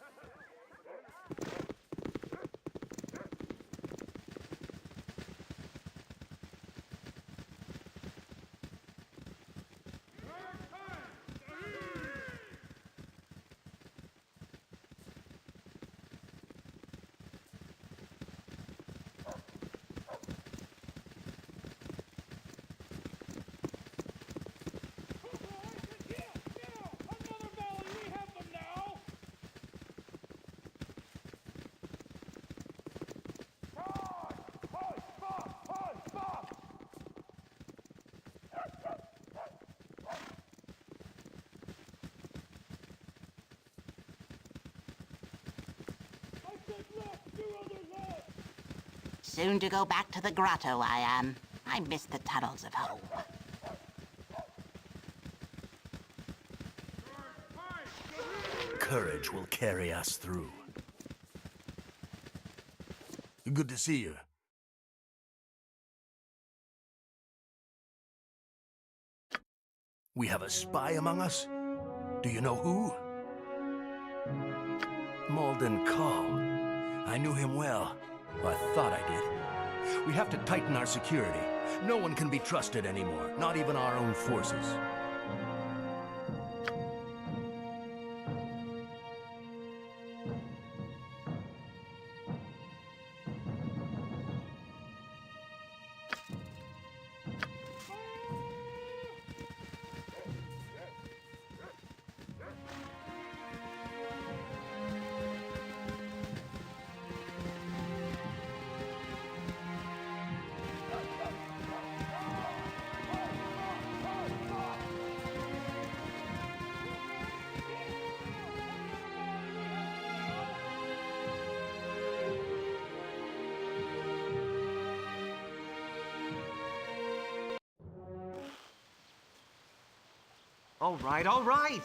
Speaker 22: Soon to go back to the grotto, I am. I miss the tunnels of home.
Speaker 3: Courage will carry us through. Good to see you. We have a spy among us? Do you know who? Malden Call. I knew him well. Or I thought I did. We have to tighten our security. No one can be trusted anymore, not even our own forces.
Speaker 2: All right, all right!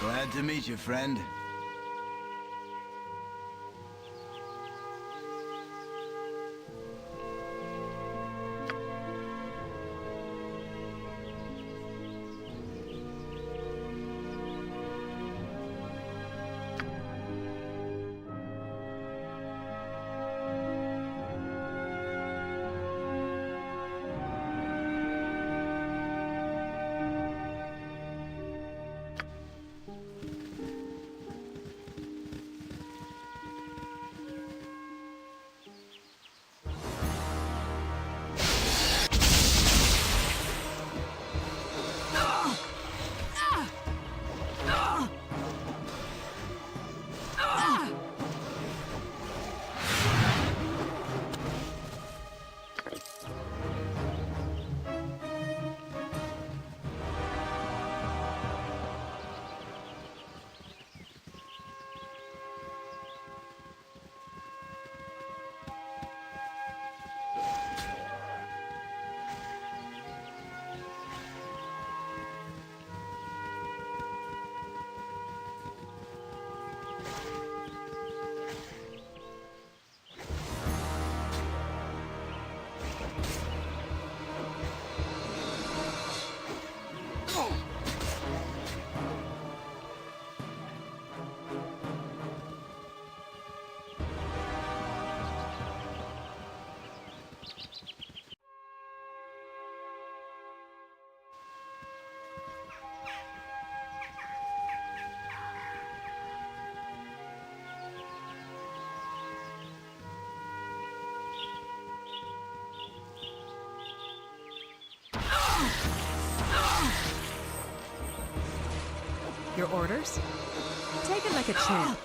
Speaker 15: Glad to meet you, friend.
Speaker 13: Your orders? Take it like a champ.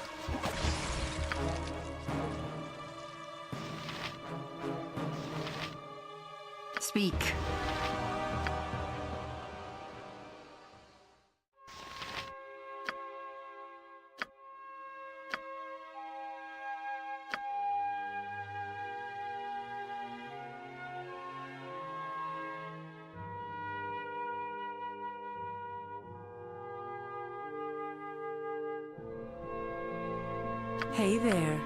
Speaker 12: Speak.
Speaker 13: Hey there.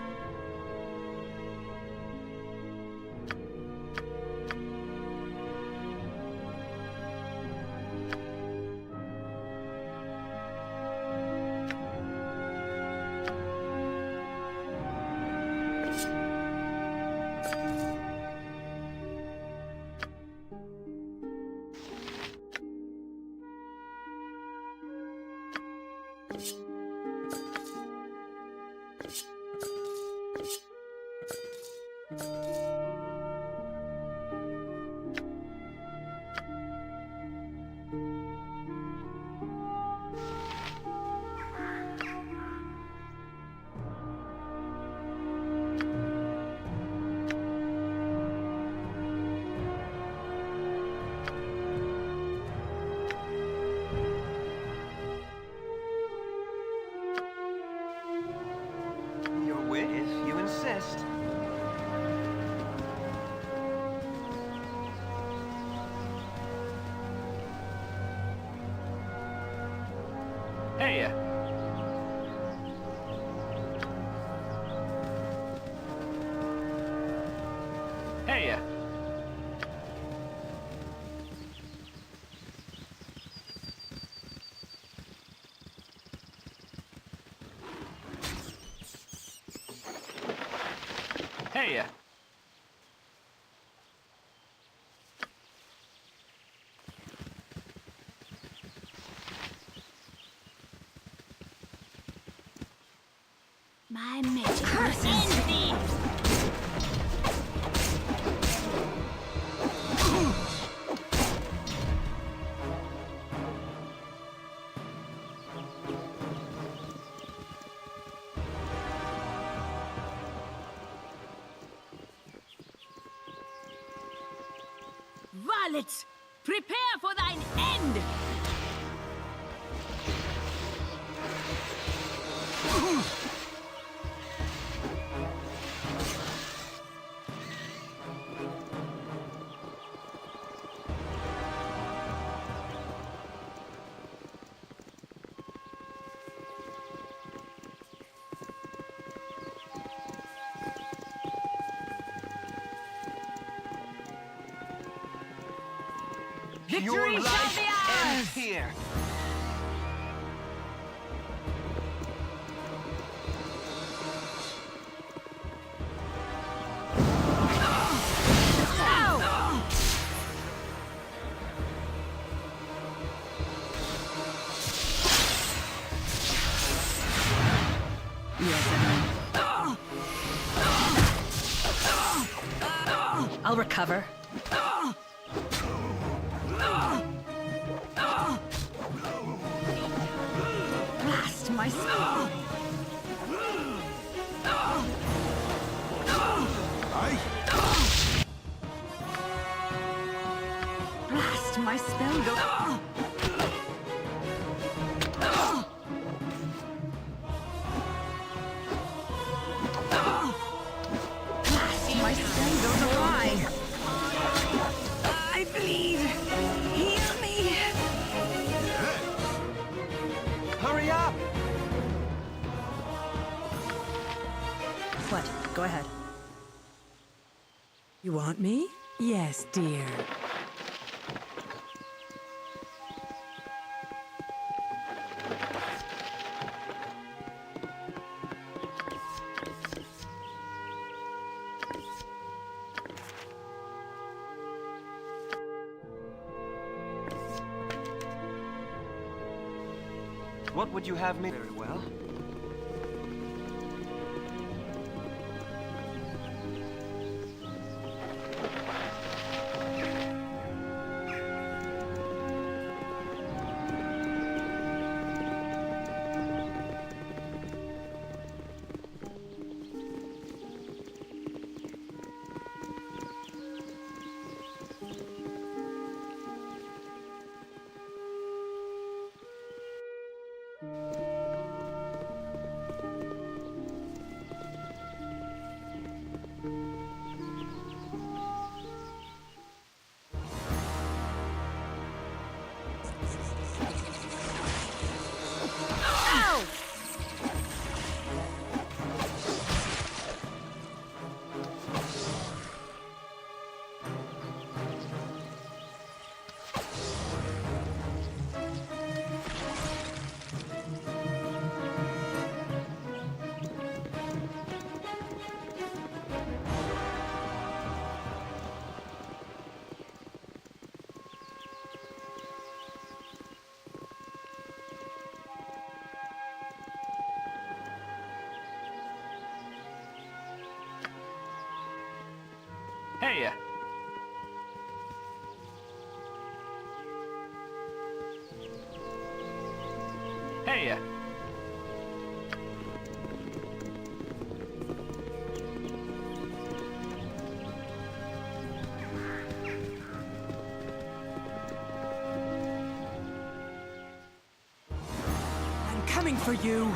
Speaker 2: Hey. Hey. Hey.
Speaker 19: My magic will end thee!
Speaker 1: Varlets, prepare for thine end!
Speaker 2: Your
Speaker 1: Victory shall
Speaker 2: life
Speaker 1: be
Speaker 2: ends
Speaker 1: ours!
Speaker 2: here.
Speaker 6: I'll recover.
Speaker 1: Blast my spell! Blast my spell go. Blast my spell goes awry. I bleed. Heal me.
Speaker 2: Hurry up!
Speaker 6: What? Go ahead.
Speaker 13: You want me? Yes, dear.
Speaker 2: What would you have me? Very well. Hey. Hey.
Speaker 13: I'm coming for you.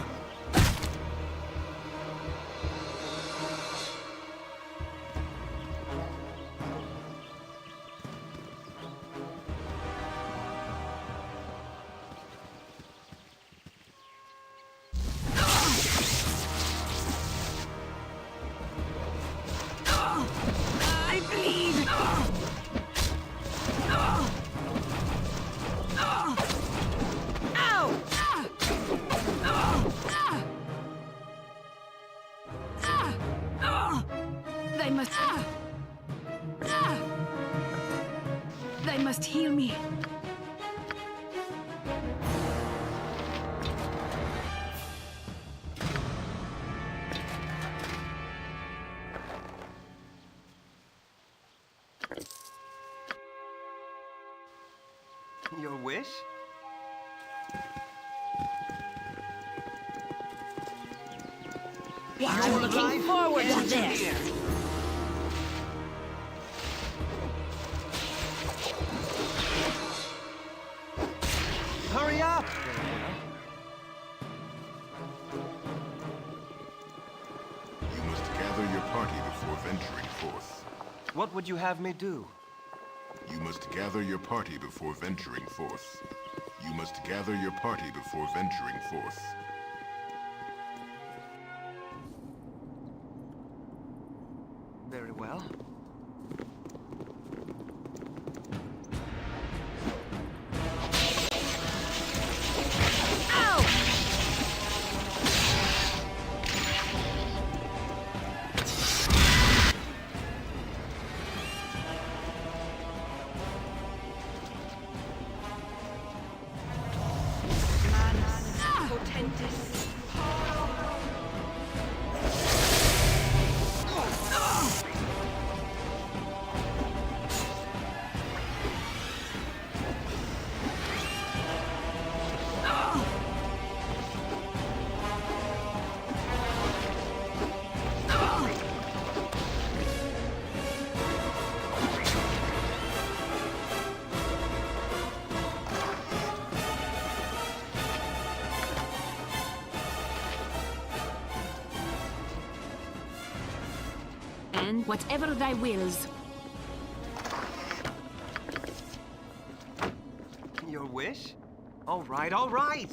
Speaker 13: must heal me.
Speaker 2: Your wish?
Speaker 6: I'm looking forward to this.
Speaker 2: Hurry up!
Speaker 5: You must gather your party before venturing forth.
Speaker 2: What would you have me do?
Speaker 5: You must gather your party before venturing forth. You must gather your party before venturing forth.
Speaker 2: Very well.
Speaker 1: And whatever thy wills.
Speaker 2: Your wish? All right, all right!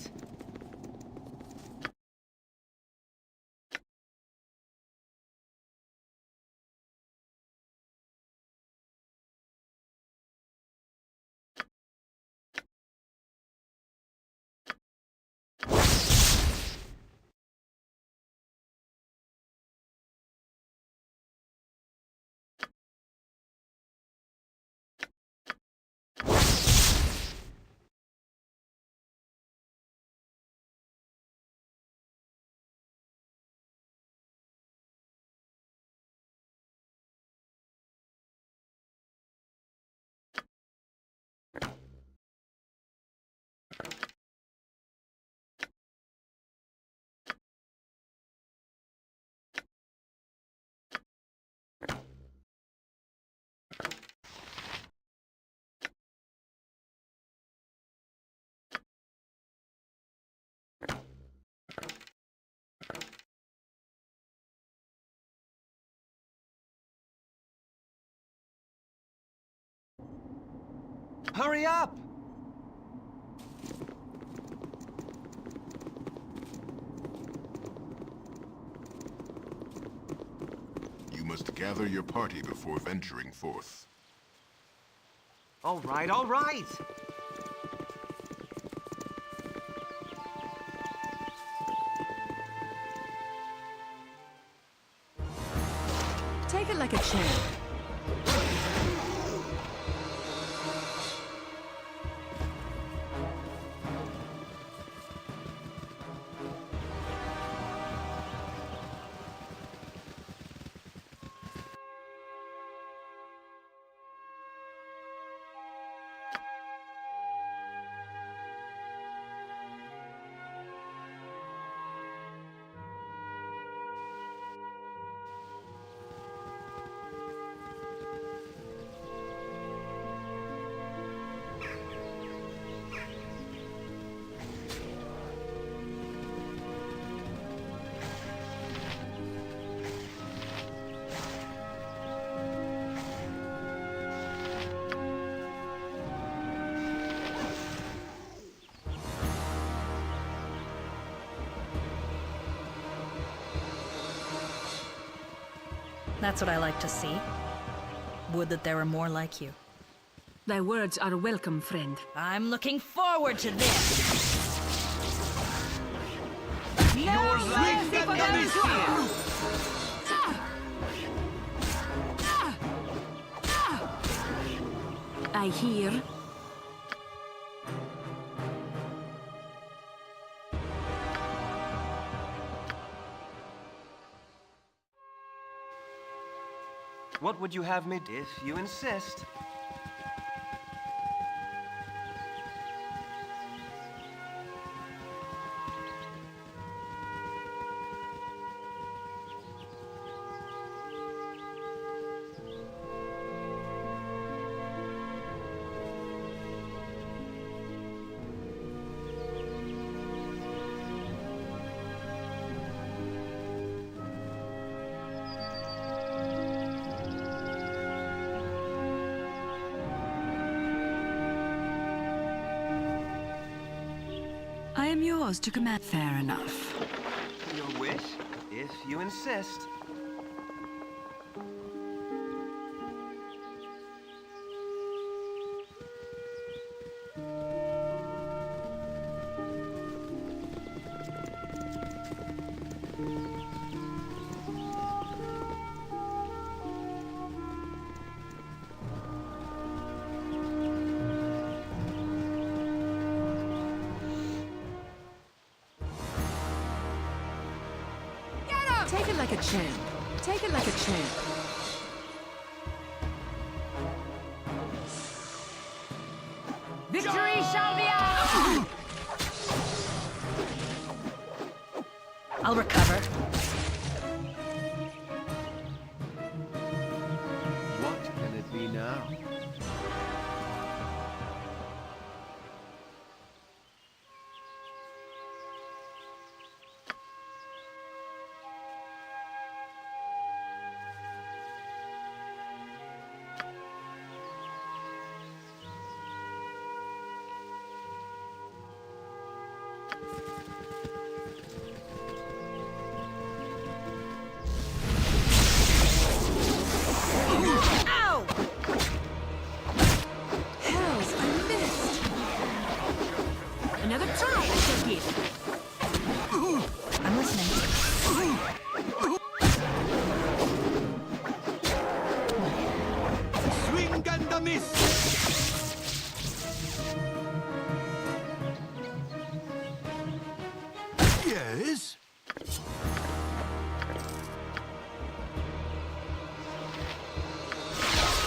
Speaker 2: Hurry up!
Speaker 5: You must gather your party before venturing forth.
Speaker 2: All right, all right!
Speaker 13: Take it like a champ.
Speaker 6: That's what I like to see. Would that there were more like you.
Speaker 1: Thy words are welcome, friend.
Speaker 6: I'm looking forward to this!
Speaker 2: Yours life that never is fear!
Speaker 1: I hear
Speaker 2: What would you have me do? If you insist.
Speaker 12: I am yours to command. Fair enough.
Speaker 2: Your wish, if you insist.
Speaker 13: Take it like a champ. Take it like a champ.
Speaker 19: Victory shall be ours!
Speaker 6: I'll recover.
Speaker 15: What can it be now?
Speaker 19: Ow!
Speaker 13: Hells, I missed.
Speaker 19: Another try, I shall give.
Speaker 6: I'm listening.
Speaker 15: Swing and a miss! Yes?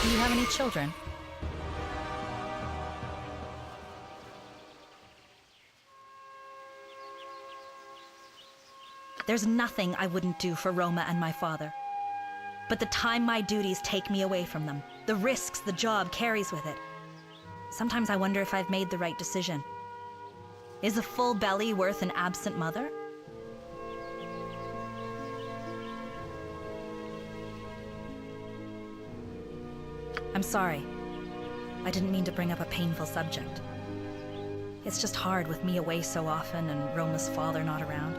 Speaker 6: Do you have any children? There's nothing I wouldn't do for Roma and my father. But the time my duties take me away from them, the risks the job carries with it. Sometimes I wonder if I've made the right decision. Is a full belly worth an absent mother? I'm sorry. I didn't mean to bring up a painful subject. It's just hard with me away so often and Roma's father not around.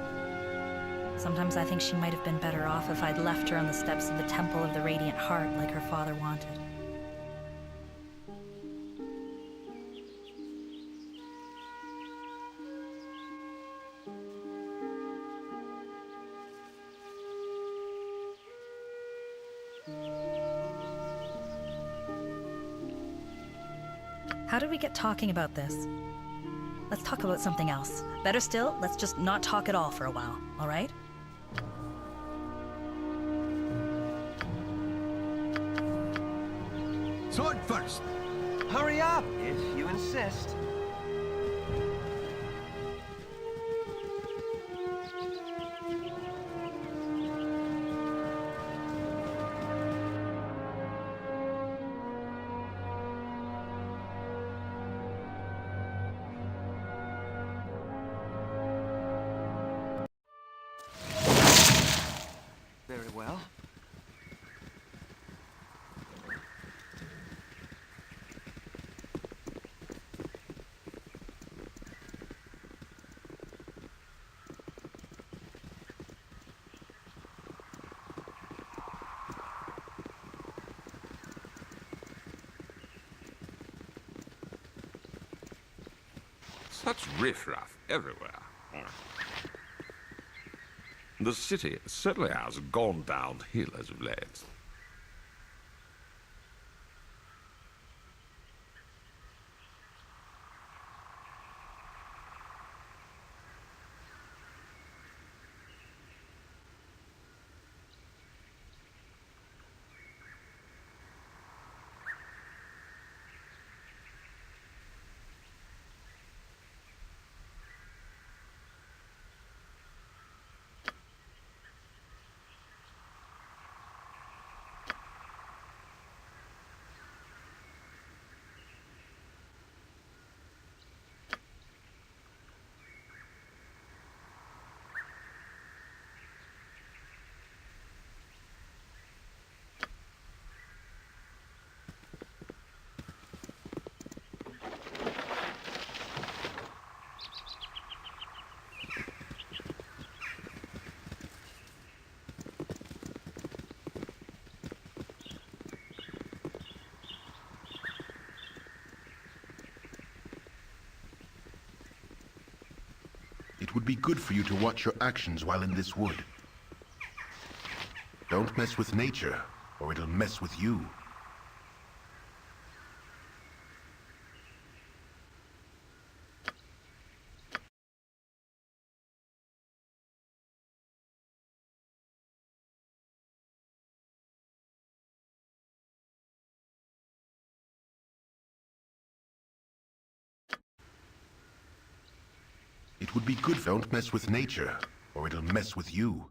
Speaker 6: Sometimes I think she might have been better off if I'd left her on the steps of the Temple of the Radiant Heart like her father wanted. How did we get talking about this? Let's talk about something else. Better still, let's just not talk at all for a while, all right?
Speaker 15: Sword first!
Speaker 2: Hurry up, if you insist. Very well.
Speaker 16: Such riffraff everywhere. The city certainly has gone downhill as of late.
Speaker 5: would be good for you to watch your actions while in this wood. Don't mess with nature, or it'll mess with you. It would be good. Don't mess with nature, or it'll mess with you.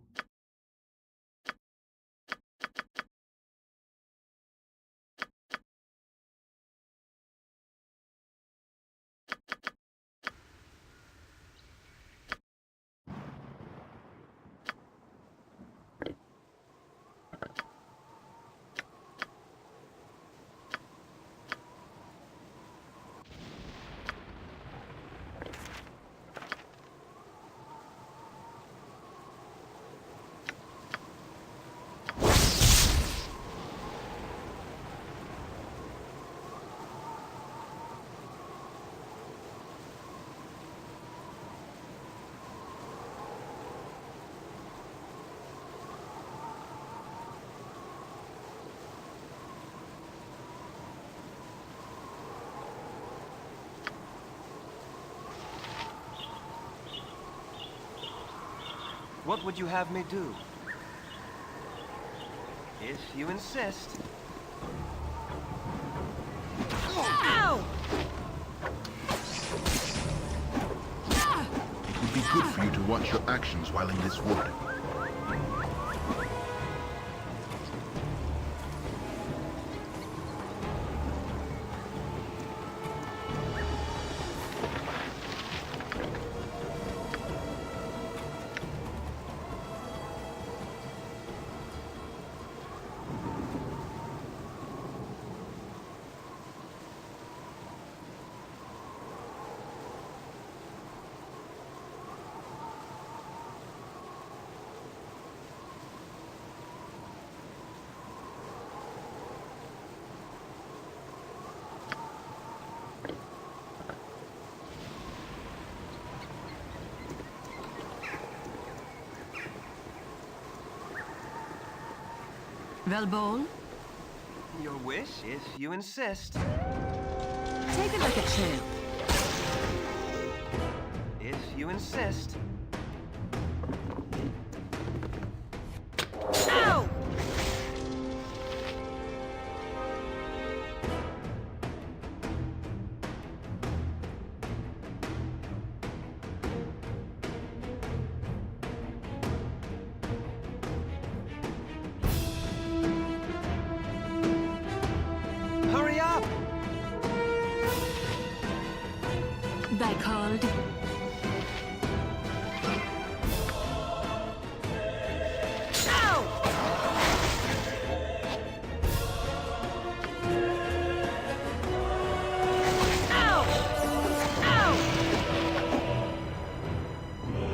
Speaker 2: What would you have me do? If you insist.
Speaker 19: Ow!
Speaker 5: It would be good for you to watch your actions while in this wood.
Speaker 12: Velbol?
Speaker 2: Your wish, if you insist.
Speaker 12: Take it like a champ.
Speaker 2: If you insist.
Speaker 19: Ow!
Speaker 2: Hurry up!
Speaker 1: They called.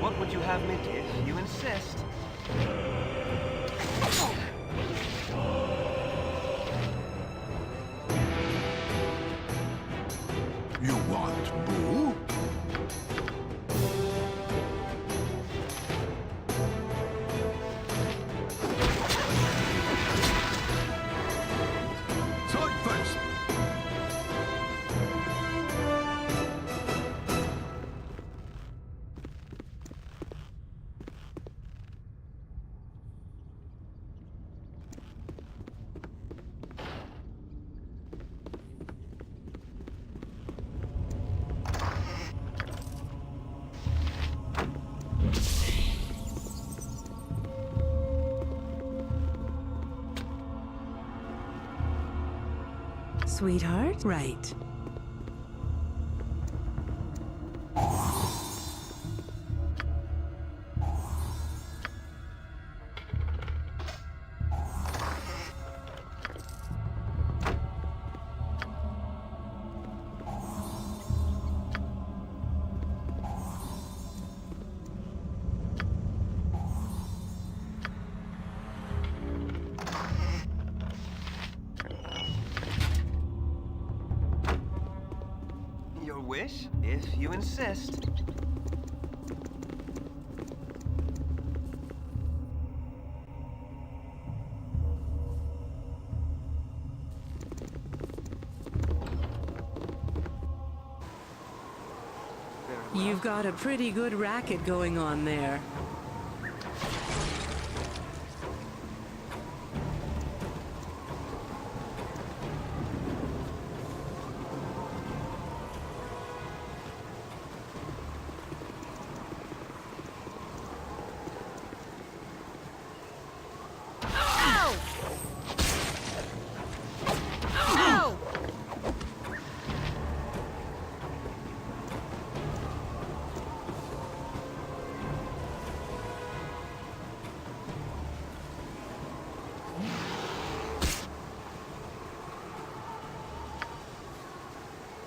Speaker 2: What would you have me do if you insist?
Speaker 15: You want boo? Sword first.
Speaker 13: Sweetheart? Right.
Speaker 2: Your wish, if you insist.
Speaker 13: You've got a pretty good racket going on there.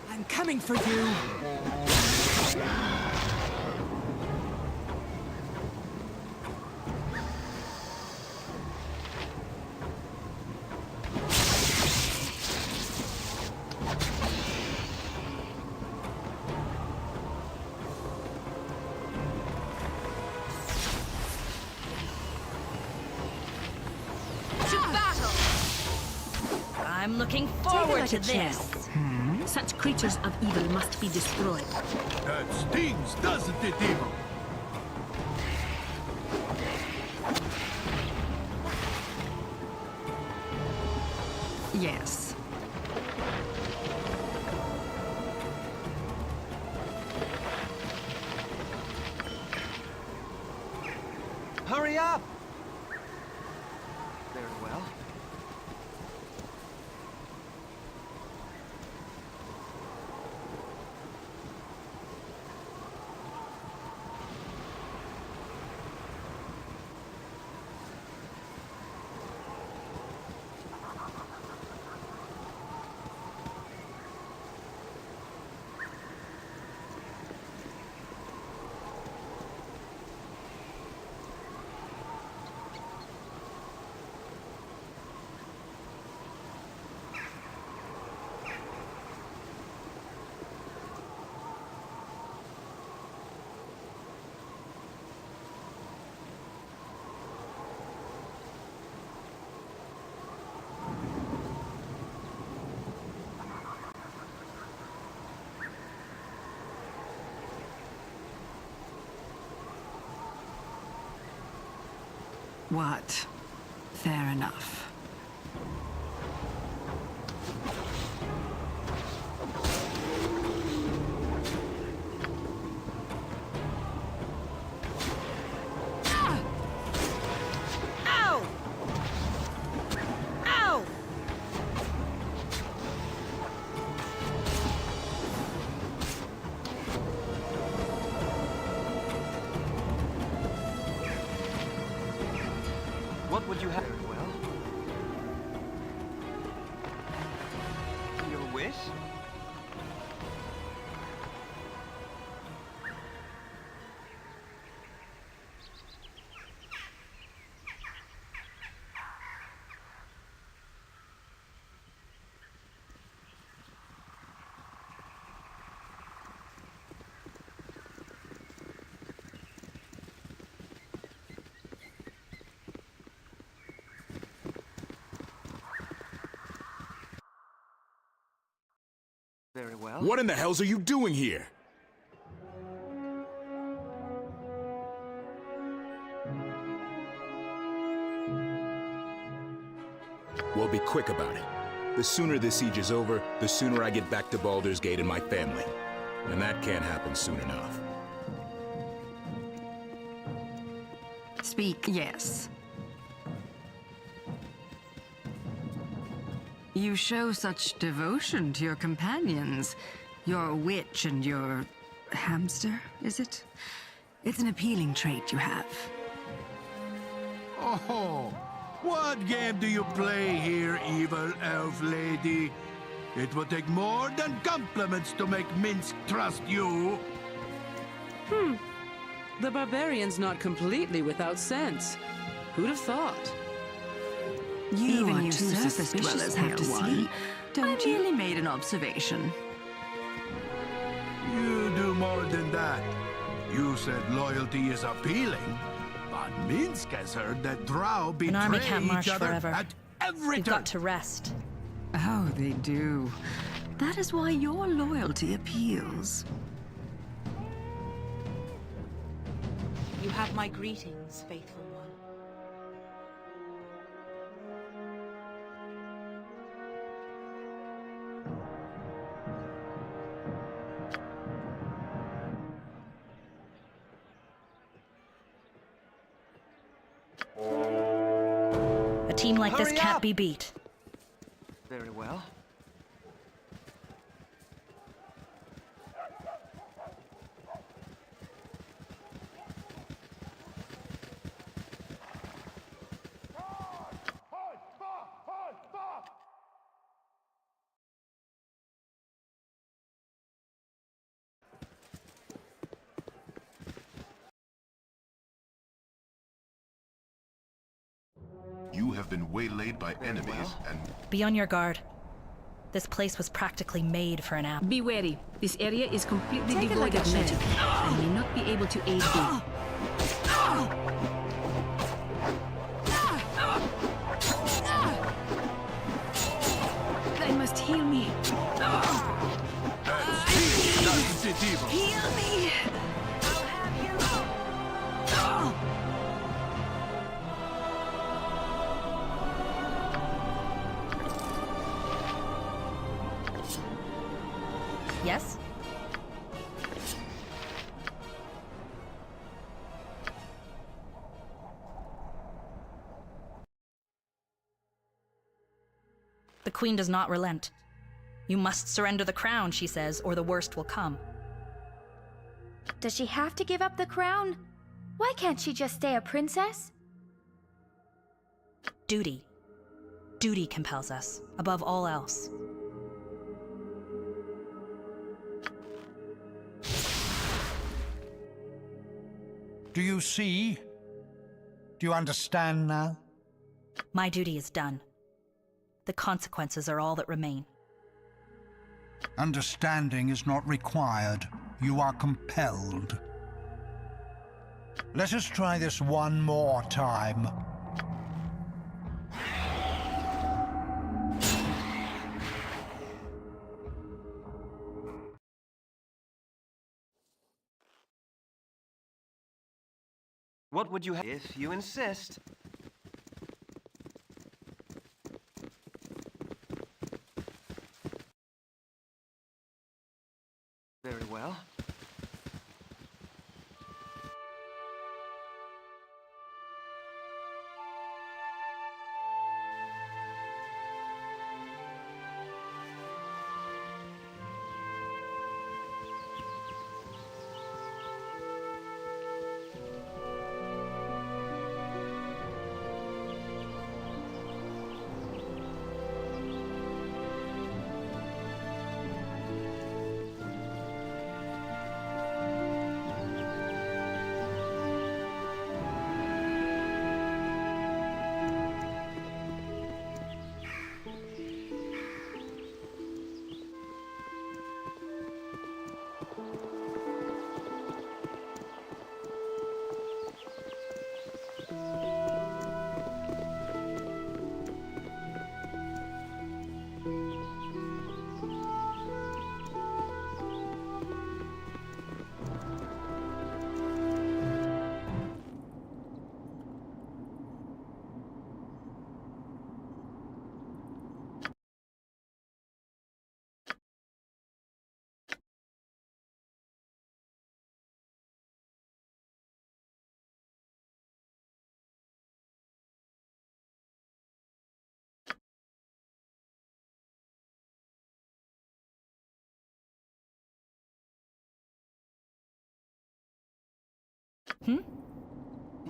Speaker 18: I'm coming for you!
Speaker 19: To battle! I'm looking forward to this.
Speaker 1: Such creatures of evil must be destroyed.
Speaker 15: That stings, doesn't it, evil?
Speaker 12: Yes.
Speaker 2: Hurry up! Very well.
Speaker 12: What? Fair enough.
Speaker 19: Ow! Ow!
Speaker 2: What would you have? Very well. Your wish? Very well.
Speaker 8: What in the hells are you doing here? Well, be quick about it. The sooner this siege is over, the sooner I get back to Baldur's Gate and my family. And that can't happen soon enough.
Speaker 12: Speak, yes. You show such devotion to your companions. Your witch and your hamster, is it? It's an appealing trait you have.
Speaker 15: Oh, what game do you play here, evil elf lady? It would take more than compliments to make Minsk trust you.
Speaker 13: The barbarian's not completely without sense. Who'd have thought?
Speaker 12: Even you surface dwellers have to sleep, don't you? I merely made an observation.
Speaker 15: You do more than that. You said loyalty is appealing, but Minsk has heard that Drow betray
Speaker 6: An army can't march
Speaker 15: each other
Speaker 6: forever.
Speaker 15: at every
Speaker 6: We've
Speaker 15: turn.
Speaker 6: got to rest.
Speaker 12: Oh, they do. That is why your loyalty appeals.
Speaker 7: You have my greetings, faithful one.
Speaker 14: A team like this
Speaker 2: Hurry
Speaker 14: can't
Speaker 2: up!
Speaker 14: be beat.
Speaker 2: Very well.
Speaker 5: You have been waylaid by enemies and...
Speaker 6: Be on your guard. This place was practically made for an app.
Speaker 1: Be wary. This area is completely
Speaker 13: Take it
Speaker 1: devoid
Speaker 13: like a
Speaker 1: of magic.
Speaker 13: champ.
Speaker 1: I may not be able to aid you. They must heal me. Heal me!
Speaker 6: Yes? The Queen does not relent. You must surrender the crown, she says, or the worst will come.
Speaker 17: Does she have to give up the crown? Why can't she just stay a princess?
Speaker 6: Duty. Duty compels us, above all else.
Speaker 20: Do you see? Do you understand now?
Speaker 6: My duty is done. The consequences are all that remain.
Speaker 20: Understanding is not required. You are compelled. Let us try this one more time.
Speaker 2: What would you have if you insist? Very well.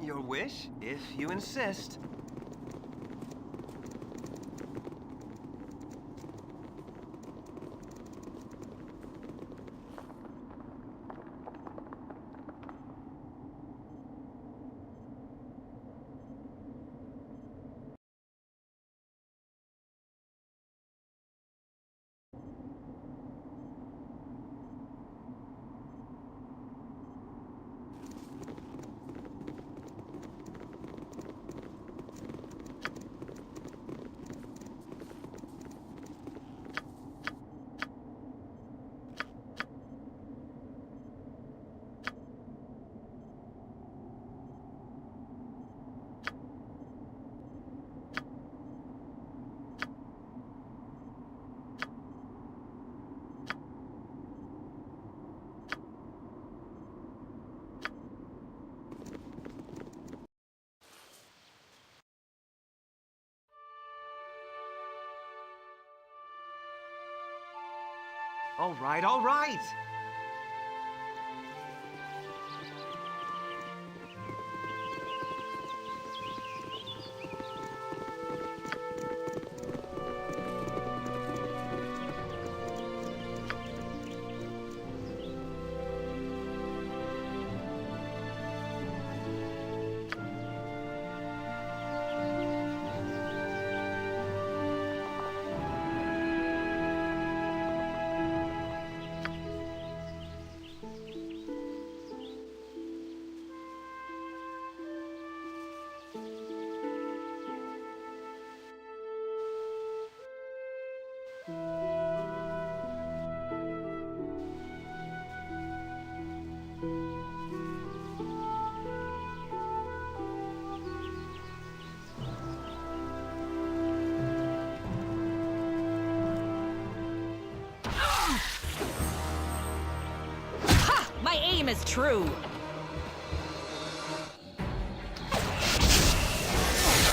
Speaker 2: Your wish, if you insist. All right, all right.
Speaker 14: My aim is true.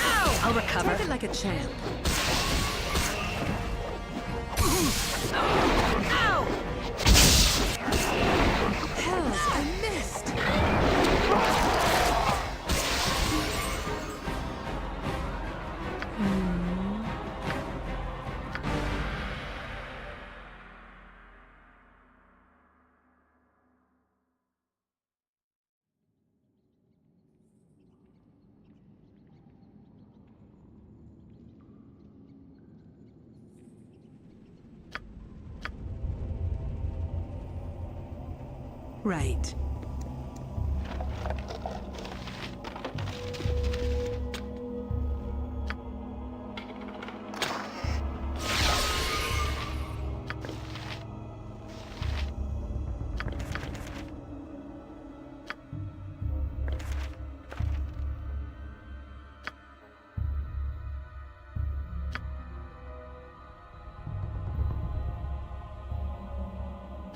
Speaker 14: Ow! I'll recover.
Speaker 13: Take it like a champ.
Speaker 14: Ow!
Speaker 13: Hells, I missed. Right.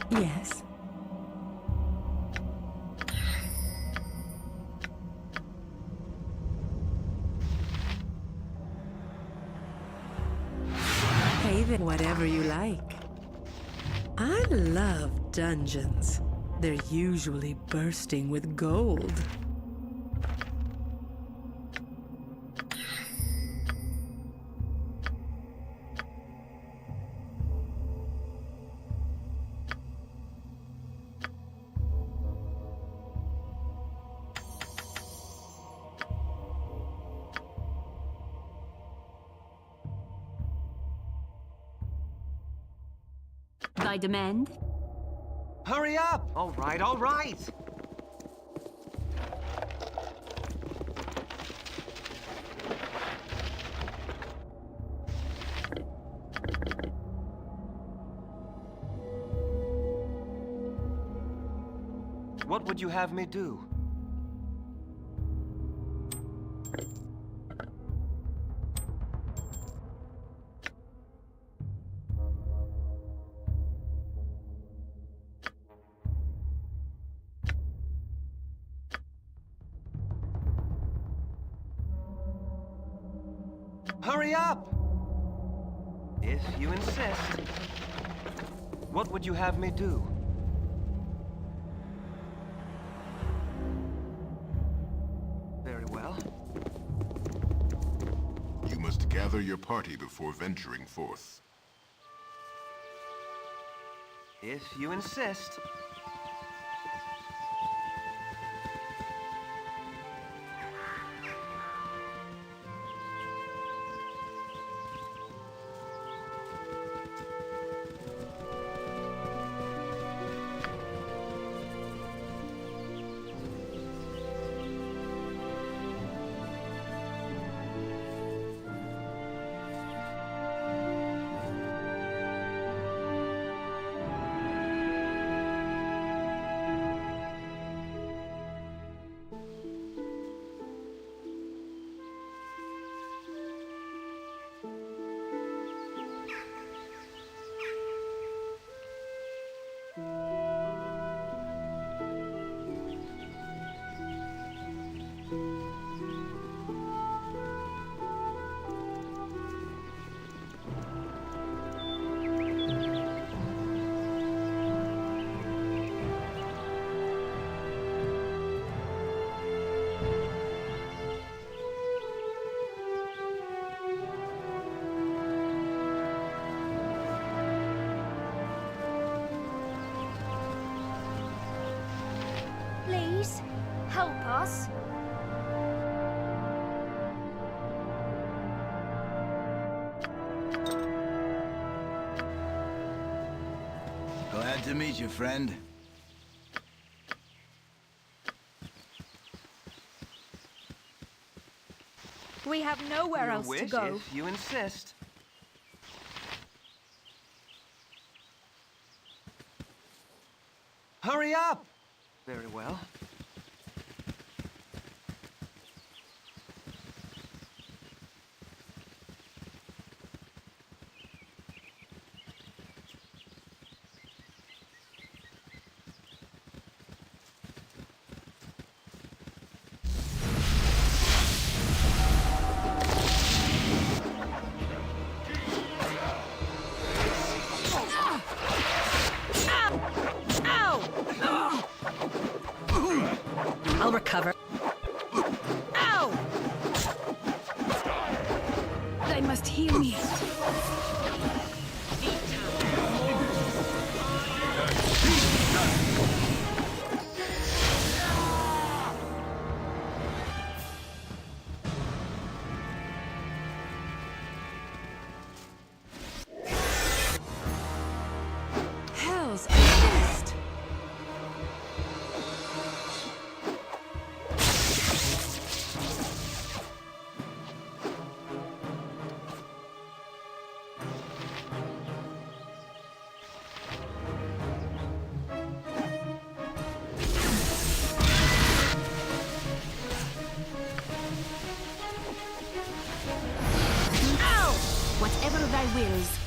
Speaker 13: Yes. Whatever you like. I love dungeons. They're usually bursting with gold.
Speaker 1: Thy demand?
Speaker 2: Hurry up! All right, all right. What would you have me do? Hurry up! If you insist. What would you have me do? Very well.
Speaker 5: You must gather your party before venturing forth.
Speaker 2: If you insist.
Speaker 11: Glad to meet you, friend.
Speaker 17: We have nowhere
Speaker 2: Your
Speaker 17: else
Speaker 2: wish,
Speaker 17: to go.
Speaker 2: if you insist. Hurry up! Very well.
Speaker 6: I'll recover.
Speaker 17: Ow!
Speaker 1: They must heal me.
Speaker 13: Hell's fist!
Speaker 17: Ow!
Speaker 19: Whatever thy wills.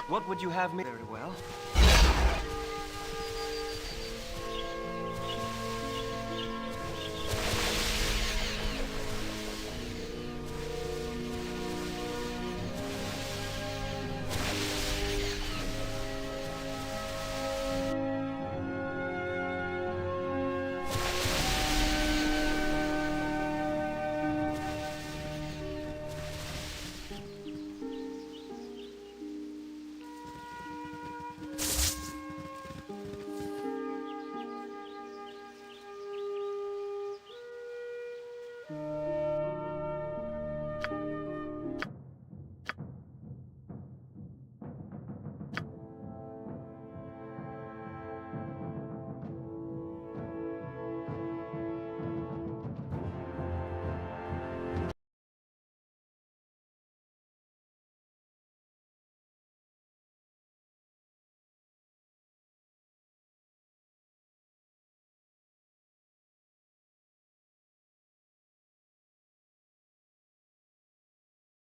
Speaker 2: What would you have me? Very well.